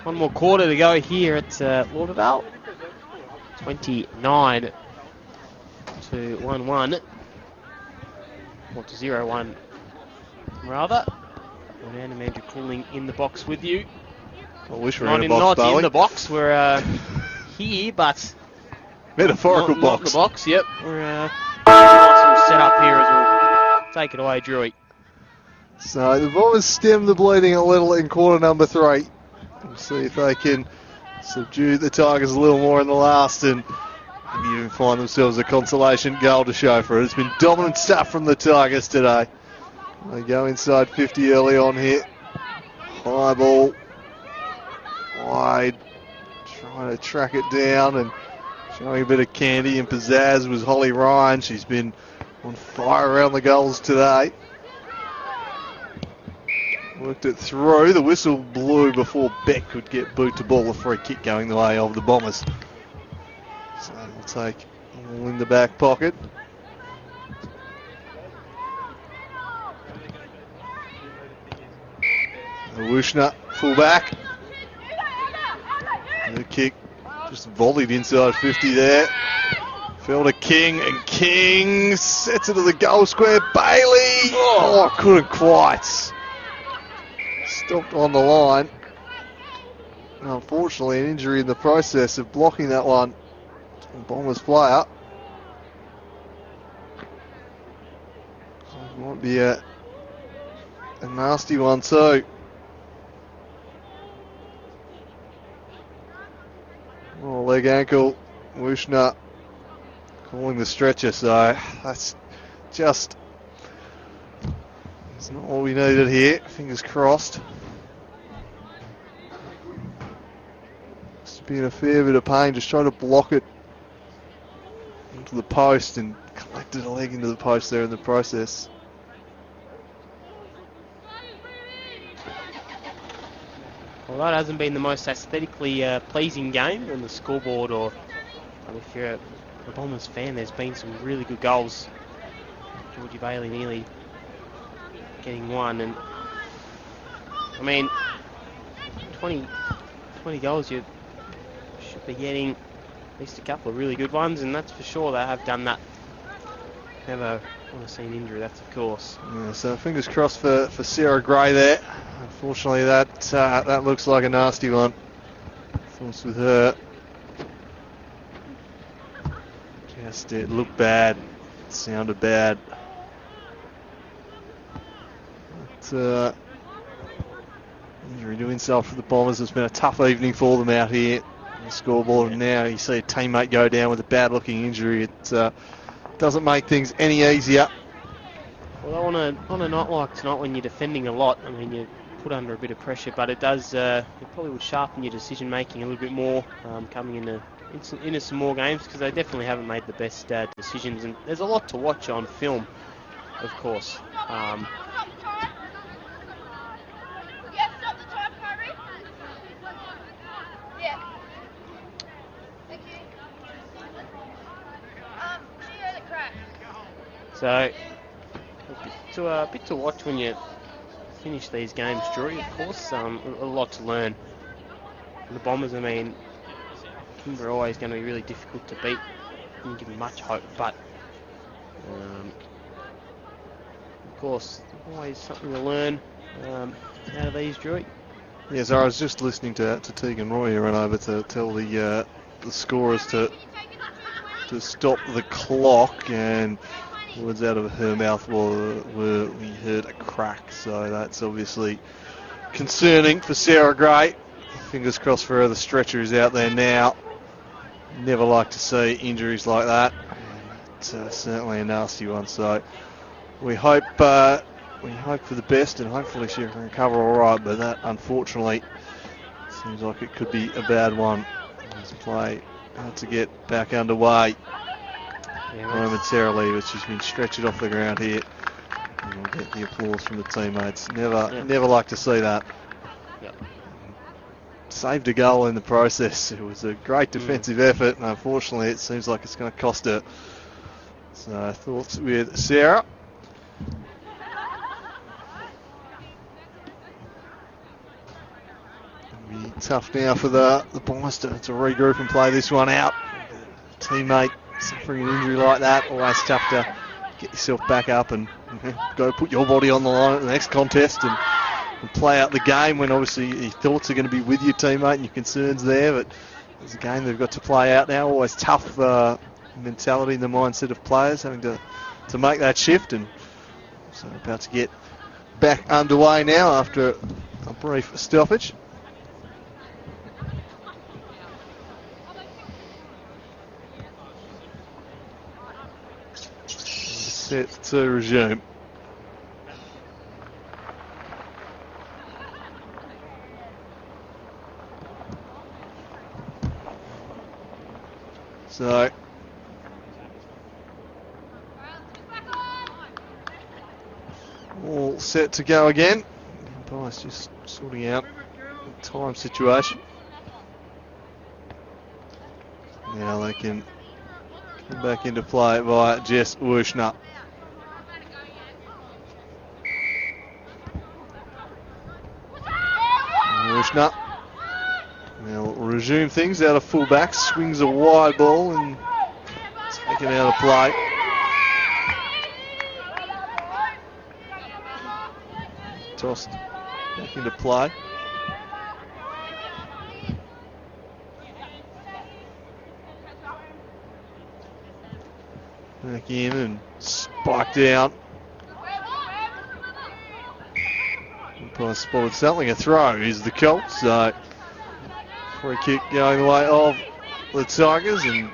One more quarter to go here at Lauderdale. 29 to 1-1. Or to 0-1 rather. And Andrew Cooling in the box with you. I wish we were Not in a box, not in Barley. the box. We're here, but Metaphorical not box. the box. Yep. We're nice set up here as well. Take it away, Drewy. So the Bombers stem the bleeding a little in quarter number 3. We'll see if they can subdue the Tigers a little more in the last and maybe even find themselves a consolation goal to show for it. It's been dominant stuff from the Tigers today. They go inside 50 early on here. High ball. Wide. Trying to track it down and showing a bit of candy and pizzazz was Holly Ryan. She's been on fire around the goals today. Worked it through. The whistle blew before Beck could get boot to ball. A free kick going the way of the Bombers. So we'll take all in the back pocket. Wushner, full back. The kick just volleyed inside 50 there. Fell to King, and King sets it to the goal square. Bailey! Oh, couldn't quite. Stopped on the line. Unfortunately, an injury in the process of blocking that one. Bombers player. Might be a nasty one too. Oh, leg ankle. Wushner calling the stretcher, so that's just, it's not what we needed here. Fingers crossed. Must be in a fair bit of pain, just trying to block it into the post and collected a leg into the post there in the process. Well, that hasn't been the most aesthetically pleasing game on the scoreboard, or if you're a Bombers fan, there's been some really good goals. Georgie Bailey nearly getting one, and I mean, 20 goals, you should be getting at least a couple of really good ones, and that's for sure. They have done that. Never want to see an injury, that's of course. Yeah, so fingers crossed for Sarah Gray there. Unfortunately, that looks like a nasty one. Thoughts with her. Just it looked bad. It sounded bad. But, injury to insult for the Bombers. It's been a tough evening for them out here on the scoreboard. And now you see a teammate go down with a bad-looking injury. It doesn't make things any easier. Well, on a night like tonight, when you're defending a lot, I mean, you're put under a bit of pressure, but it does, it probably would sharpen your decision making a little bit more coming into some more games, because they definitely haven't made the best decisions, and there's a lot to watch on film, of course. So, a bit to watch when you finish these games, Drew. Of course, a lot to learn the Bombers, I mean, Kingborough are always going to be really difficult to beat. Didn't give them much hope, but of course, always something to learn out of these, Drew. Yeah, so I was just listening to Tegan Roy here, and over to tell the scorers to stop the clock, and words out of her mouth were we heard a crack, so that's obviously concerning for Sarah Gray. Fingers crossed for her, the stretcher is out there now. Never like to see injuries like that. It's certainly a nasty one, so we hope for the best, and hopefully she can recover all right, but that unfortunately seems like it could be a bad one. As play to get back underway momentarily, but she's been stretched off the ground here. And we'll get the applause from the teammates. Never like to see that. Yep. Saved a goal in the process. It was a great defensive effort, and unfortunately it seems like it's going to cost her. So thoughts with Sarah. It'll be tough now for the Bombers to regroup and play this one out. Teammate suffering an injury like that, always tough to get yourself back up and go put your body on the line at the next contest and play out the game when obviously your thoughts are going to be with your teammate and your concerns there, but it's a game they've got to play out now. Always tough mentality and the mindset of players having to make that shift, and so about to get back underway now after a brief stoppage. Set to resume. So all set to go again. Umpire's just sorting out the time situation. Now they can come back into play via Jess Wushner. Wushner now resume things out of fullback, swings a wide ball and taken out of play. Tossed back into play. Back in and spiked out. Umpire spotted something, a throw is the call, so free kick going the way of the Tigers, and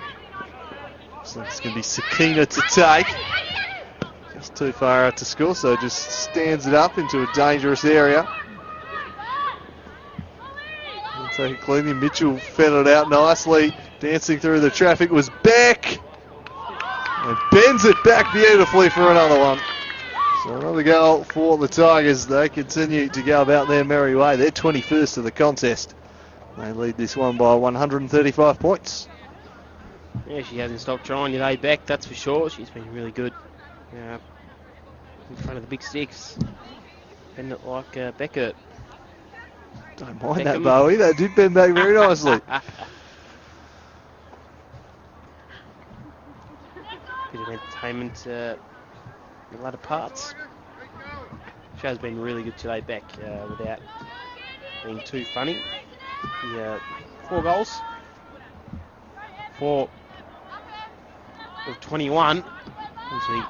looks like it's going to be Sakina to take. Just too far out to score, so just stands it up into a dangerous area. And take it cleanly. Mitchell fed it out nicely. Dancing through the traffic was Beck. And bends it back beautifully for another one. So another goal for the Tigers. They continue to go about their merry way. They're 21st of the contest. They lead this one by 135 points. Yeah, she hasn't stopped trying today, Beck, that's for sure. She's been really good in front of the big six. Bend it like Beckett. Don't mind that, Bowie. They did bend back very nicely. Bit of entertainment in the latter parts. She has been really good today, Beck, without being too funny. 4 goals. 4 of 21. As we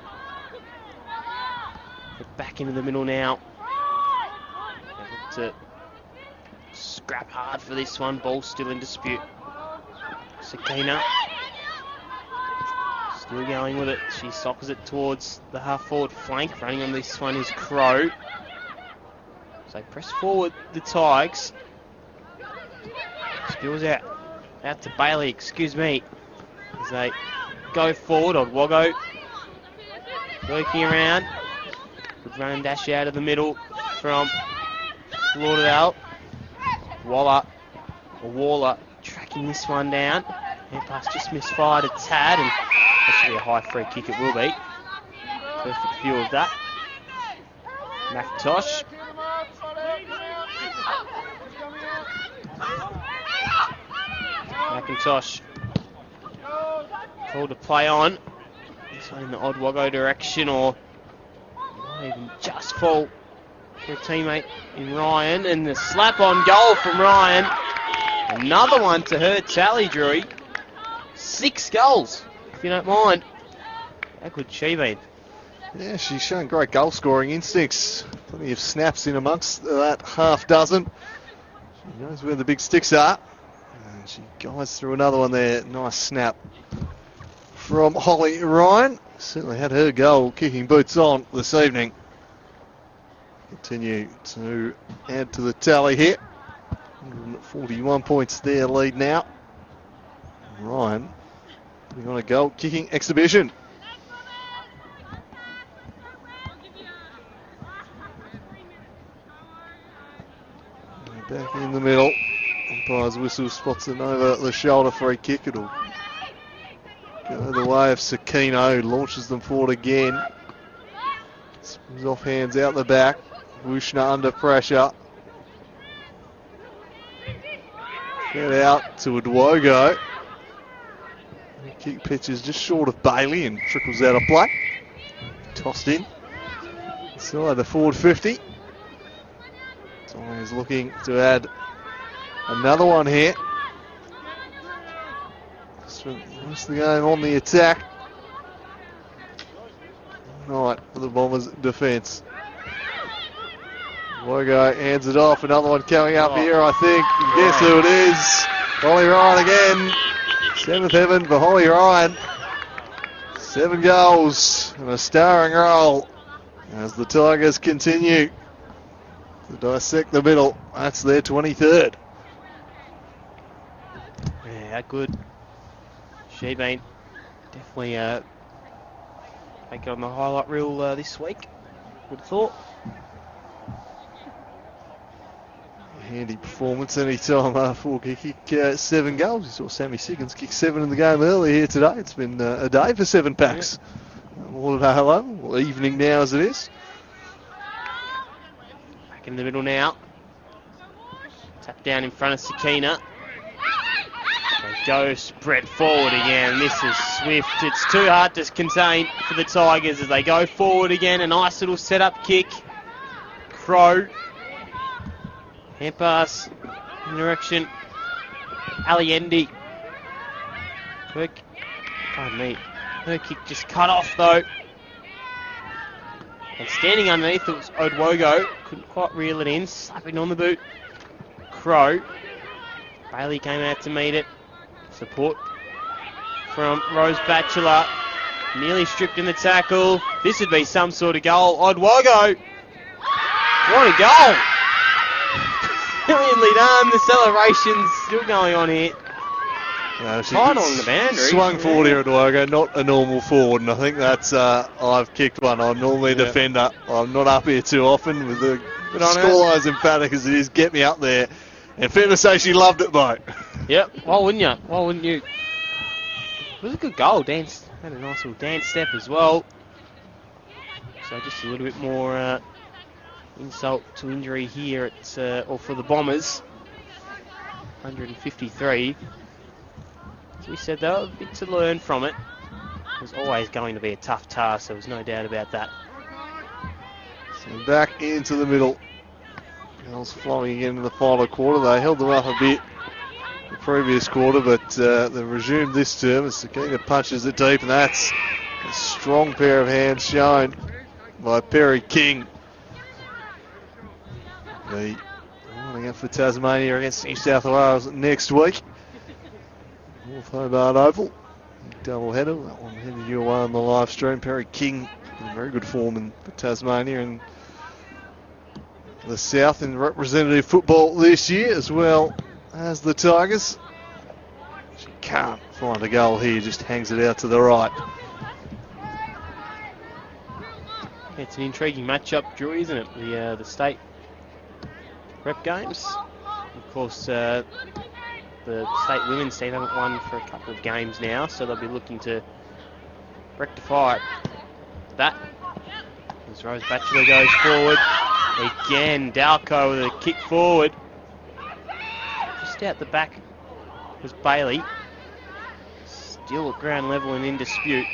get back into the middle now. To scrap hard for this one. Ball still in dispute. Sakina still going with it. She sockers it towards the half-forward flank. Running on this one is Crow. So press forward the Tigers. Spills out to Bailey, excuse me. As they go forward, Odwago working around. Good run and dash out of the middle from Lauderdale. Waller tracking this one down. Hand pass just misfired a tad, and that should be a high free kick, it will be. Perfect view of that. McIntosh. McIntosh called to play on. This one in the Oddwago direction, or might even just fall for a teammate in Ryan. And the slap on goal from Ryan. Another one to her tally, Drewy. 6 goals, if you don't mind. How good she been? Yeah, she's shown great goal scoring instincts. Plenty of snaps in amongst that half dozen. She knows where the big sticks are. And she guides through another one there. Nice snap from Holly Ryan. Certainly had her goal kicking boots on this evening. Continue to add to the tally here. 141 points there, lead now. Ryan putting on a goal kicking exhibition. Back in the middle. Umpire's whistle spots it over the shoulder free kick. It'll go the way of Sakino. Launches them forward again. Spins off hands out the back. Wushner under pressure. Get out to Adwogo. The kick pitches just short of Bailey and trickles out of play. Tossed in. Inside the forward 50. He's looking to add another one here. Most of the game on the attack. Right for the Bombers' defence. Wogo hands it off. Another one coming up here, I think. Guess who it is? Holly Ryan again. 7th heaven for Holly Ryan. 7 goals and a starring role as the Tigers continue to dissect the middle. That's their 23rd. Yeah, how good. She been definitely make it on the highlight reel this week. Would have thought. Handy performance anytime for kick 7 goals. You saw Sammy Siggins kick 7 in the game earlier here today. It's been a day for 7 packs. Lauderdale level, well, evening now as it is. In the middle now. Tap down in front of Sakina. They go spread forward again. This is swift. It's too hard to contain for the Tigers as they go forward again. A nice little setup kick. Crow. Hand pass in direction. Alliendi. Pardon me. Her kick just cut off though. And standing underneath it was Odwogo. Couldn't quite reel it in. Slapping on the boot. Crow. Bailey came out to meet it. Support from Rose Batchelor. Nearly stripped in the tackle. This would be some sort of goal. Odwogo. What a goal. Brilliantly done. The celebration's still going on here. Tight on the boundary. Swung forward here at Wogo, not a normal forward, and I think that's I've kicked one. I'm normally a defender. I'm not up here too often with the scoreline as emphatic as it is. Get me up there. And fair to say she loved it, mate. Yep. Why wouldn't you? Why wouldn't you? It was a good goal. Dance had a nice little dance step as well. So just a little bit more insult to injury here at or for the Bombers. 153. As we said, though, a bit to learn from it. It was always going to be a tough task, there was no doubt about that. So back into the middle. Girls flowing again in the final quarter. They held them up a bit the previous quarter, but they resumed this term as Sakina punches it deep, and that's a strong pair of hands shown by Perry King. The lining up for Tasmania against New South Wales next week. North Hobart Oval. Double header. That one headed your way on the live stream. Perry King in very good form for Tasmania and the South in representative football this year, as well as the Tigers. She can't find a goal here, just hangs it out to the right. It's an intriguing matchup, Drew, isn't it? The state rep games. Of course, the state women's team haven't won for a couple of games now, so they'll be looking to rectify that. As Rose Batchelor goes forward. Again, Dalco with a kick forward. Just out the back was Bailey. Still at ground level and in dispute.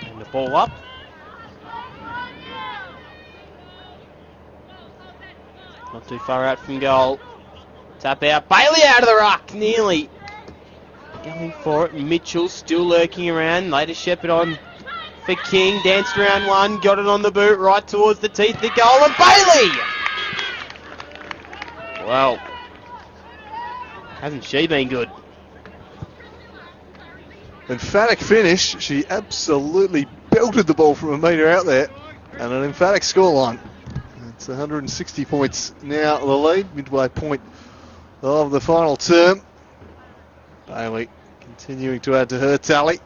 And the ball up. Not too far out from goal. Tap out. Bailey out of the ruck. Nearly going for it. Mitchell still lurking around. Later Shepherd on for King. Danced around one. Got it on the boot. Right towards the teeth of the goal. And Bailey! Well, hasn't she been good? Emphatic finish. She absolutely belted the ball from a metre out there. And an emphatic scoreline. It's 160 points now the lead, midway point of the final term. Bailey continuing to add to her tally.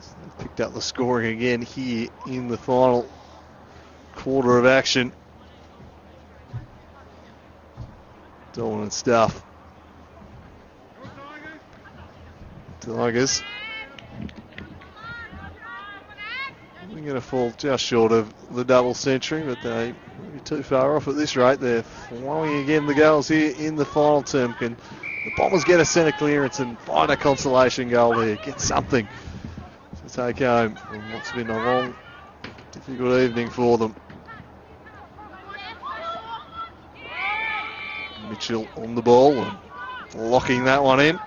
So picked up the scoring again here in the final quarter of action. Dominant stuff. Tigers. They're going to fall just short of the double century, but they won't be too far off at this rate. They're flowing again the goals here in the final term. Can the Bombers get a centre clearance and find a consolation goal here? Get something to take home from what's been a long, difficult evening for them. Mitchell on the ball and locking that one in.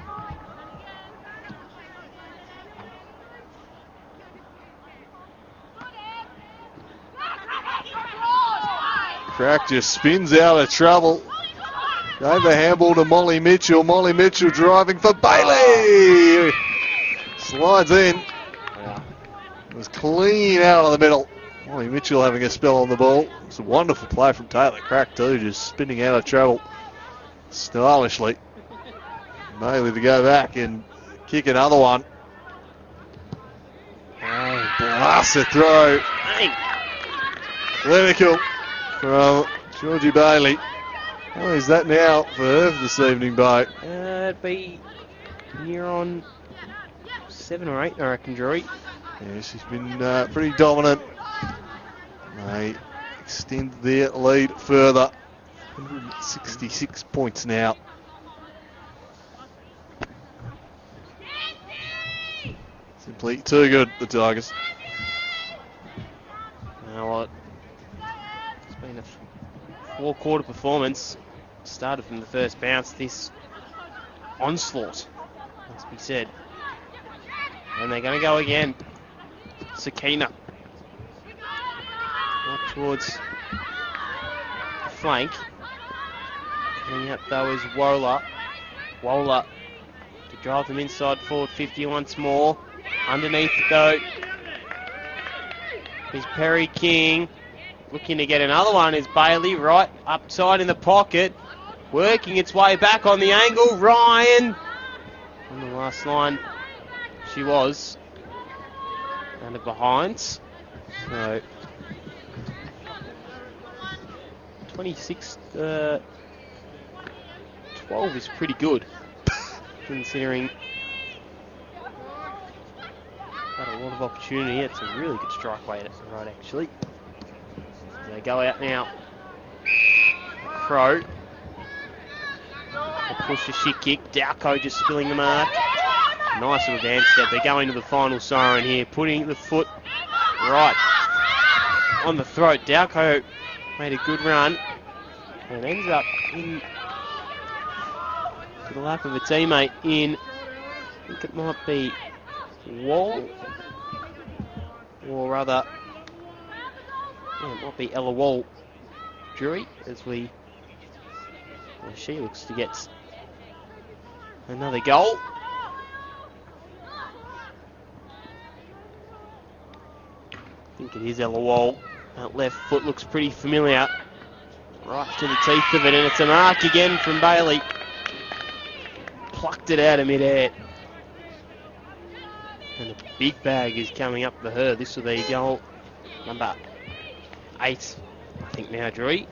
Crack just spins out of trouble. Gave the handball to Molly Mitchell. Molly Mitchell driving for Bailey. Slides in. It was clean out of the middle. Molly Mitchell having a spell on the ball. It's a wonderful play from Taylor Crack too, just spinning out of trouble stylishly. Bailey to go back and kick another one. Oh, blasted throw. Clinical from Georgie Bailey. How is that now for her this evening, Bo? It'd be near on 7 or 8, I reckon, Drury. Yeah, she's been pretty dominant. They extend their lead further. 166 points now. Simply too good, the Tigers. Well, it's been a 4-quarter performance. Started from the first bounce. This onslaught, must be said. And they're going to go again. Sakina. Up towards the flank. Coming up though is Wola. Wola to drive them inside forward 50 once more. Underneath though is Perry King. Looking to get another one is Bailey. Right upside in the pocket. Working its way back on the angle. Ryan. On the last line she was. Under behind. So 26 12 is pretty good considering had a lot of opportunity. It's a really good strike weight right actually. They go out now. Crow. They push the shit kick. Dowko just spilling the mark. Nice little dance step. They're going to the final siren here. Putting the foot right on the throat. Dowko made a good run. And ends up in to the lap of a teammate in, I think it might be Wall. Or rather, yeah, it might be Ella Wall Drury as we, well, she looks to get another goal. I think it is Ella Wall. That left foot looks pretty familiar. Right to the teeth of it, and it's a mark again from Bailey. Plucked it out of midair. And the big bag is coming up for her. This will be goal number 8, I think now, Drury.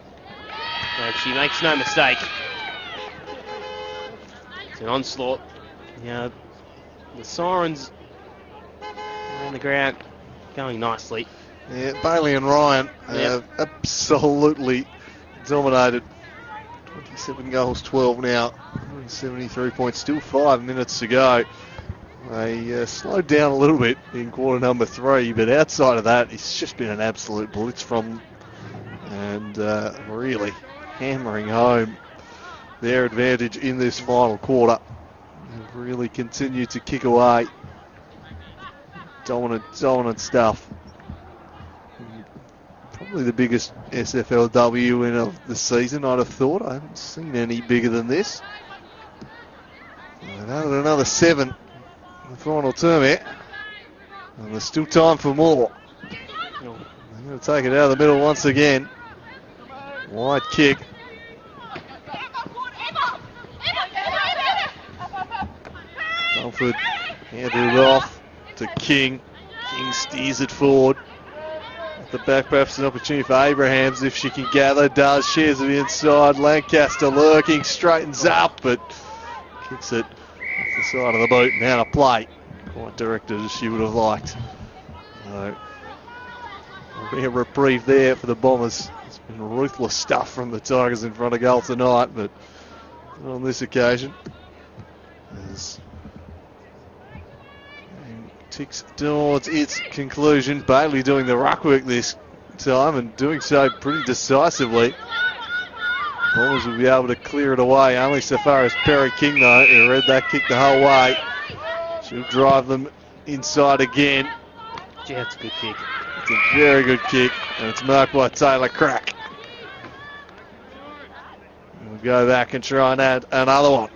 And she makes no mistake. It's an onslaught. Now, the sirens on the ground going nicely. Yeah, Bailey and Ryan have absolutely dominated 27 goals, 12 now. 173 points, still 5 minutes to go. They slowed down a little bit in quarter number 3, but outside of that, it's just been an absolute blitz from them, and really hammering home their advantage in this final quarter. They've really continued to kick away. Dominant stuff. Probably the biggest SFLW win of the season, I'd have thought. I haven't seen any bigger than this. They've added another 7 in the final term here. And there's still time for more. They're going to take it out of the middle once again. Wide kick. Alford handed it off to King. King steers it forward. At the back, perhaps an opportunity for Abrahams if she can gather. Does, shares it inside. Lancaster lurking, straightens up, but kicks it off the side of the boot and out of play. Quite directed as she would have liked. So, there'll be a reprieve there for the Bombers. It's been ruthless stuff from the Tigers in front of goal tonight, but on this occasion, as ticks towards its conclusion. Bailey doing the ruck work this time and doing so pretty decisively. Bombers will be able to clear it away, only so far as Perry King though, who read that kick the whole way. She'll drive them inside again. Yeah, it's a good kick. It's a very good kick, and it's marked by Taylor Crack. We'll go back and try and add another one.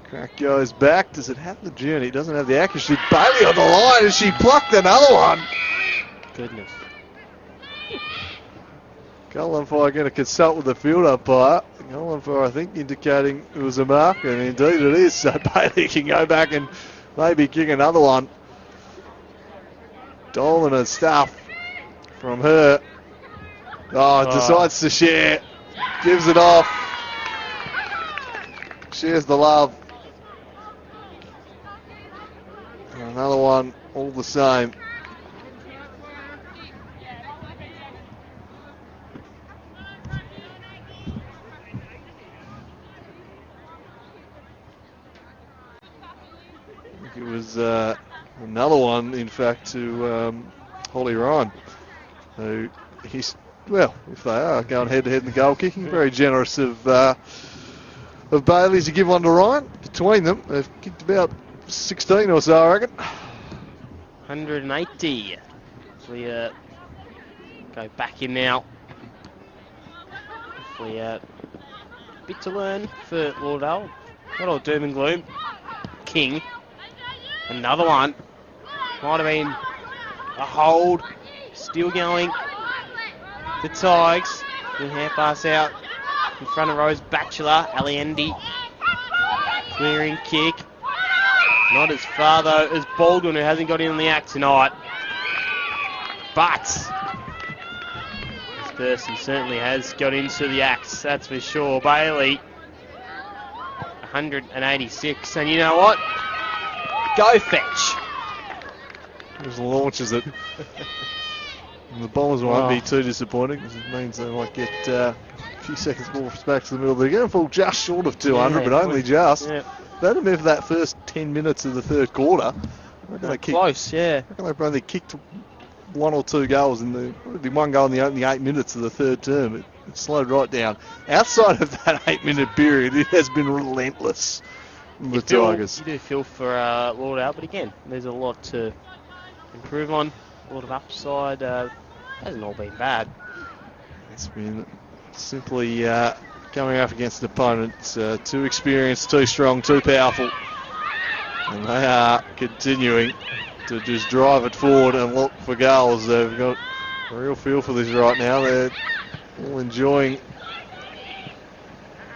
Crack goes back. Does it have the journey? It doesn't have the accuracy. Bailey on the line, and she plucked another one. Goodness. Goal umpire going to consult with the field umpire. Goal umpire, I think, indicating it was a mark, and indeed it is. So Bailey can go back and maybe kick another one. Dominant stuff from her. Oh, decides to share. Gives it off. Shares the love. And another one, all the same. I think it was another one, in fact, to Holly Ryan, who he's, well, if they are going head-to-head in the goal kicking, very generous of Bailey's to give one to Ryan. Between them, they've kicked about 16 or so, I reckon. 180. So we go back in now. Hopefully a bit to learn for Lauderdale. Not all doom and gloom. King. Another one. Might have been a hold. Still going. The Tigers. Good hand pass out in front of Rose Batchelor. Alliendi. Clearing kick. Not as far though as Baldwin, who hasn't got in on the act tonight. But this person certainly has got into the act, that's for sure. Bailey, 186. And you know what? Go fetch. Just launches it. And the Bombers won't be too disappointing, because it means they might get a few seconds more back to the middle. They're going to fall just short of 200, but only just. Yeah. They had them for that first 10 minutes of the third quarter. Close, yeah. I reckon they've only kicked 1 or 2 goals in the one goal in the opening 8 minutes of the third term. It slowed right down. Outside of that 8-minute period, it has been relentless from the Tigers. You do feel for Lauderdale, but again, there's a lot to improve on. A lot of upside. Hasn't all been bad. It's been simply coming up against an opponent too experienced, too strong, too powerful. And they are continuing to just drive it forward and look for goals. They've got a real feel for this right now. They're all enjoying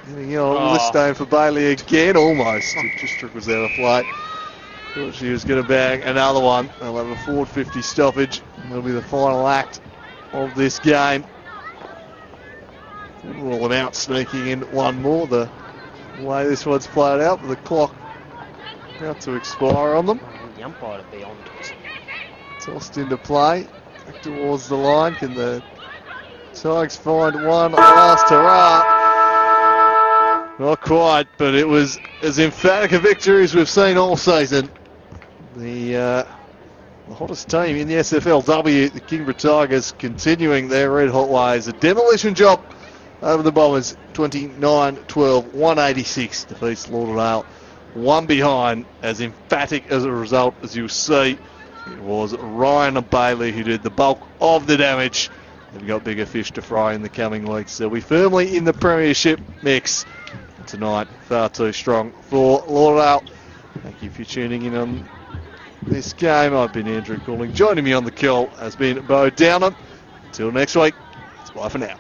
getting on this time for Bailey again, almost. It just trickles out of play. Thought she was going to bag another one. They'll have a forward 50 stoppage. That'll be the final act of this game. Rule them out, sneaking in one more. The way this one's played out, but the clock about to expire on them. The umpire to be on to it. Tossed into play. Back towards the line. Can the Tigers find one last hurrah? Not quite, but it was as emphatic a victory as we've seen all season. The hottest team in the SFLW, the Kingborough Tigers, continuing their red hot ways. A demolition job over the Bombers. 29-12, 186 defeats Lauderdale. One behind, as emphatic as a result as you'll see. It was Ryan Bailey who did the bulk of the damage. They've got bigger fish to fry in the coming weeks. They'll be firmly in the premiership mix tonight. Far too strong for Lauderdale. Thank you for tuning in on this game. I've been Andrew Calling. Joining me on the call has been Bo Downham. Until next week, it's bye for now.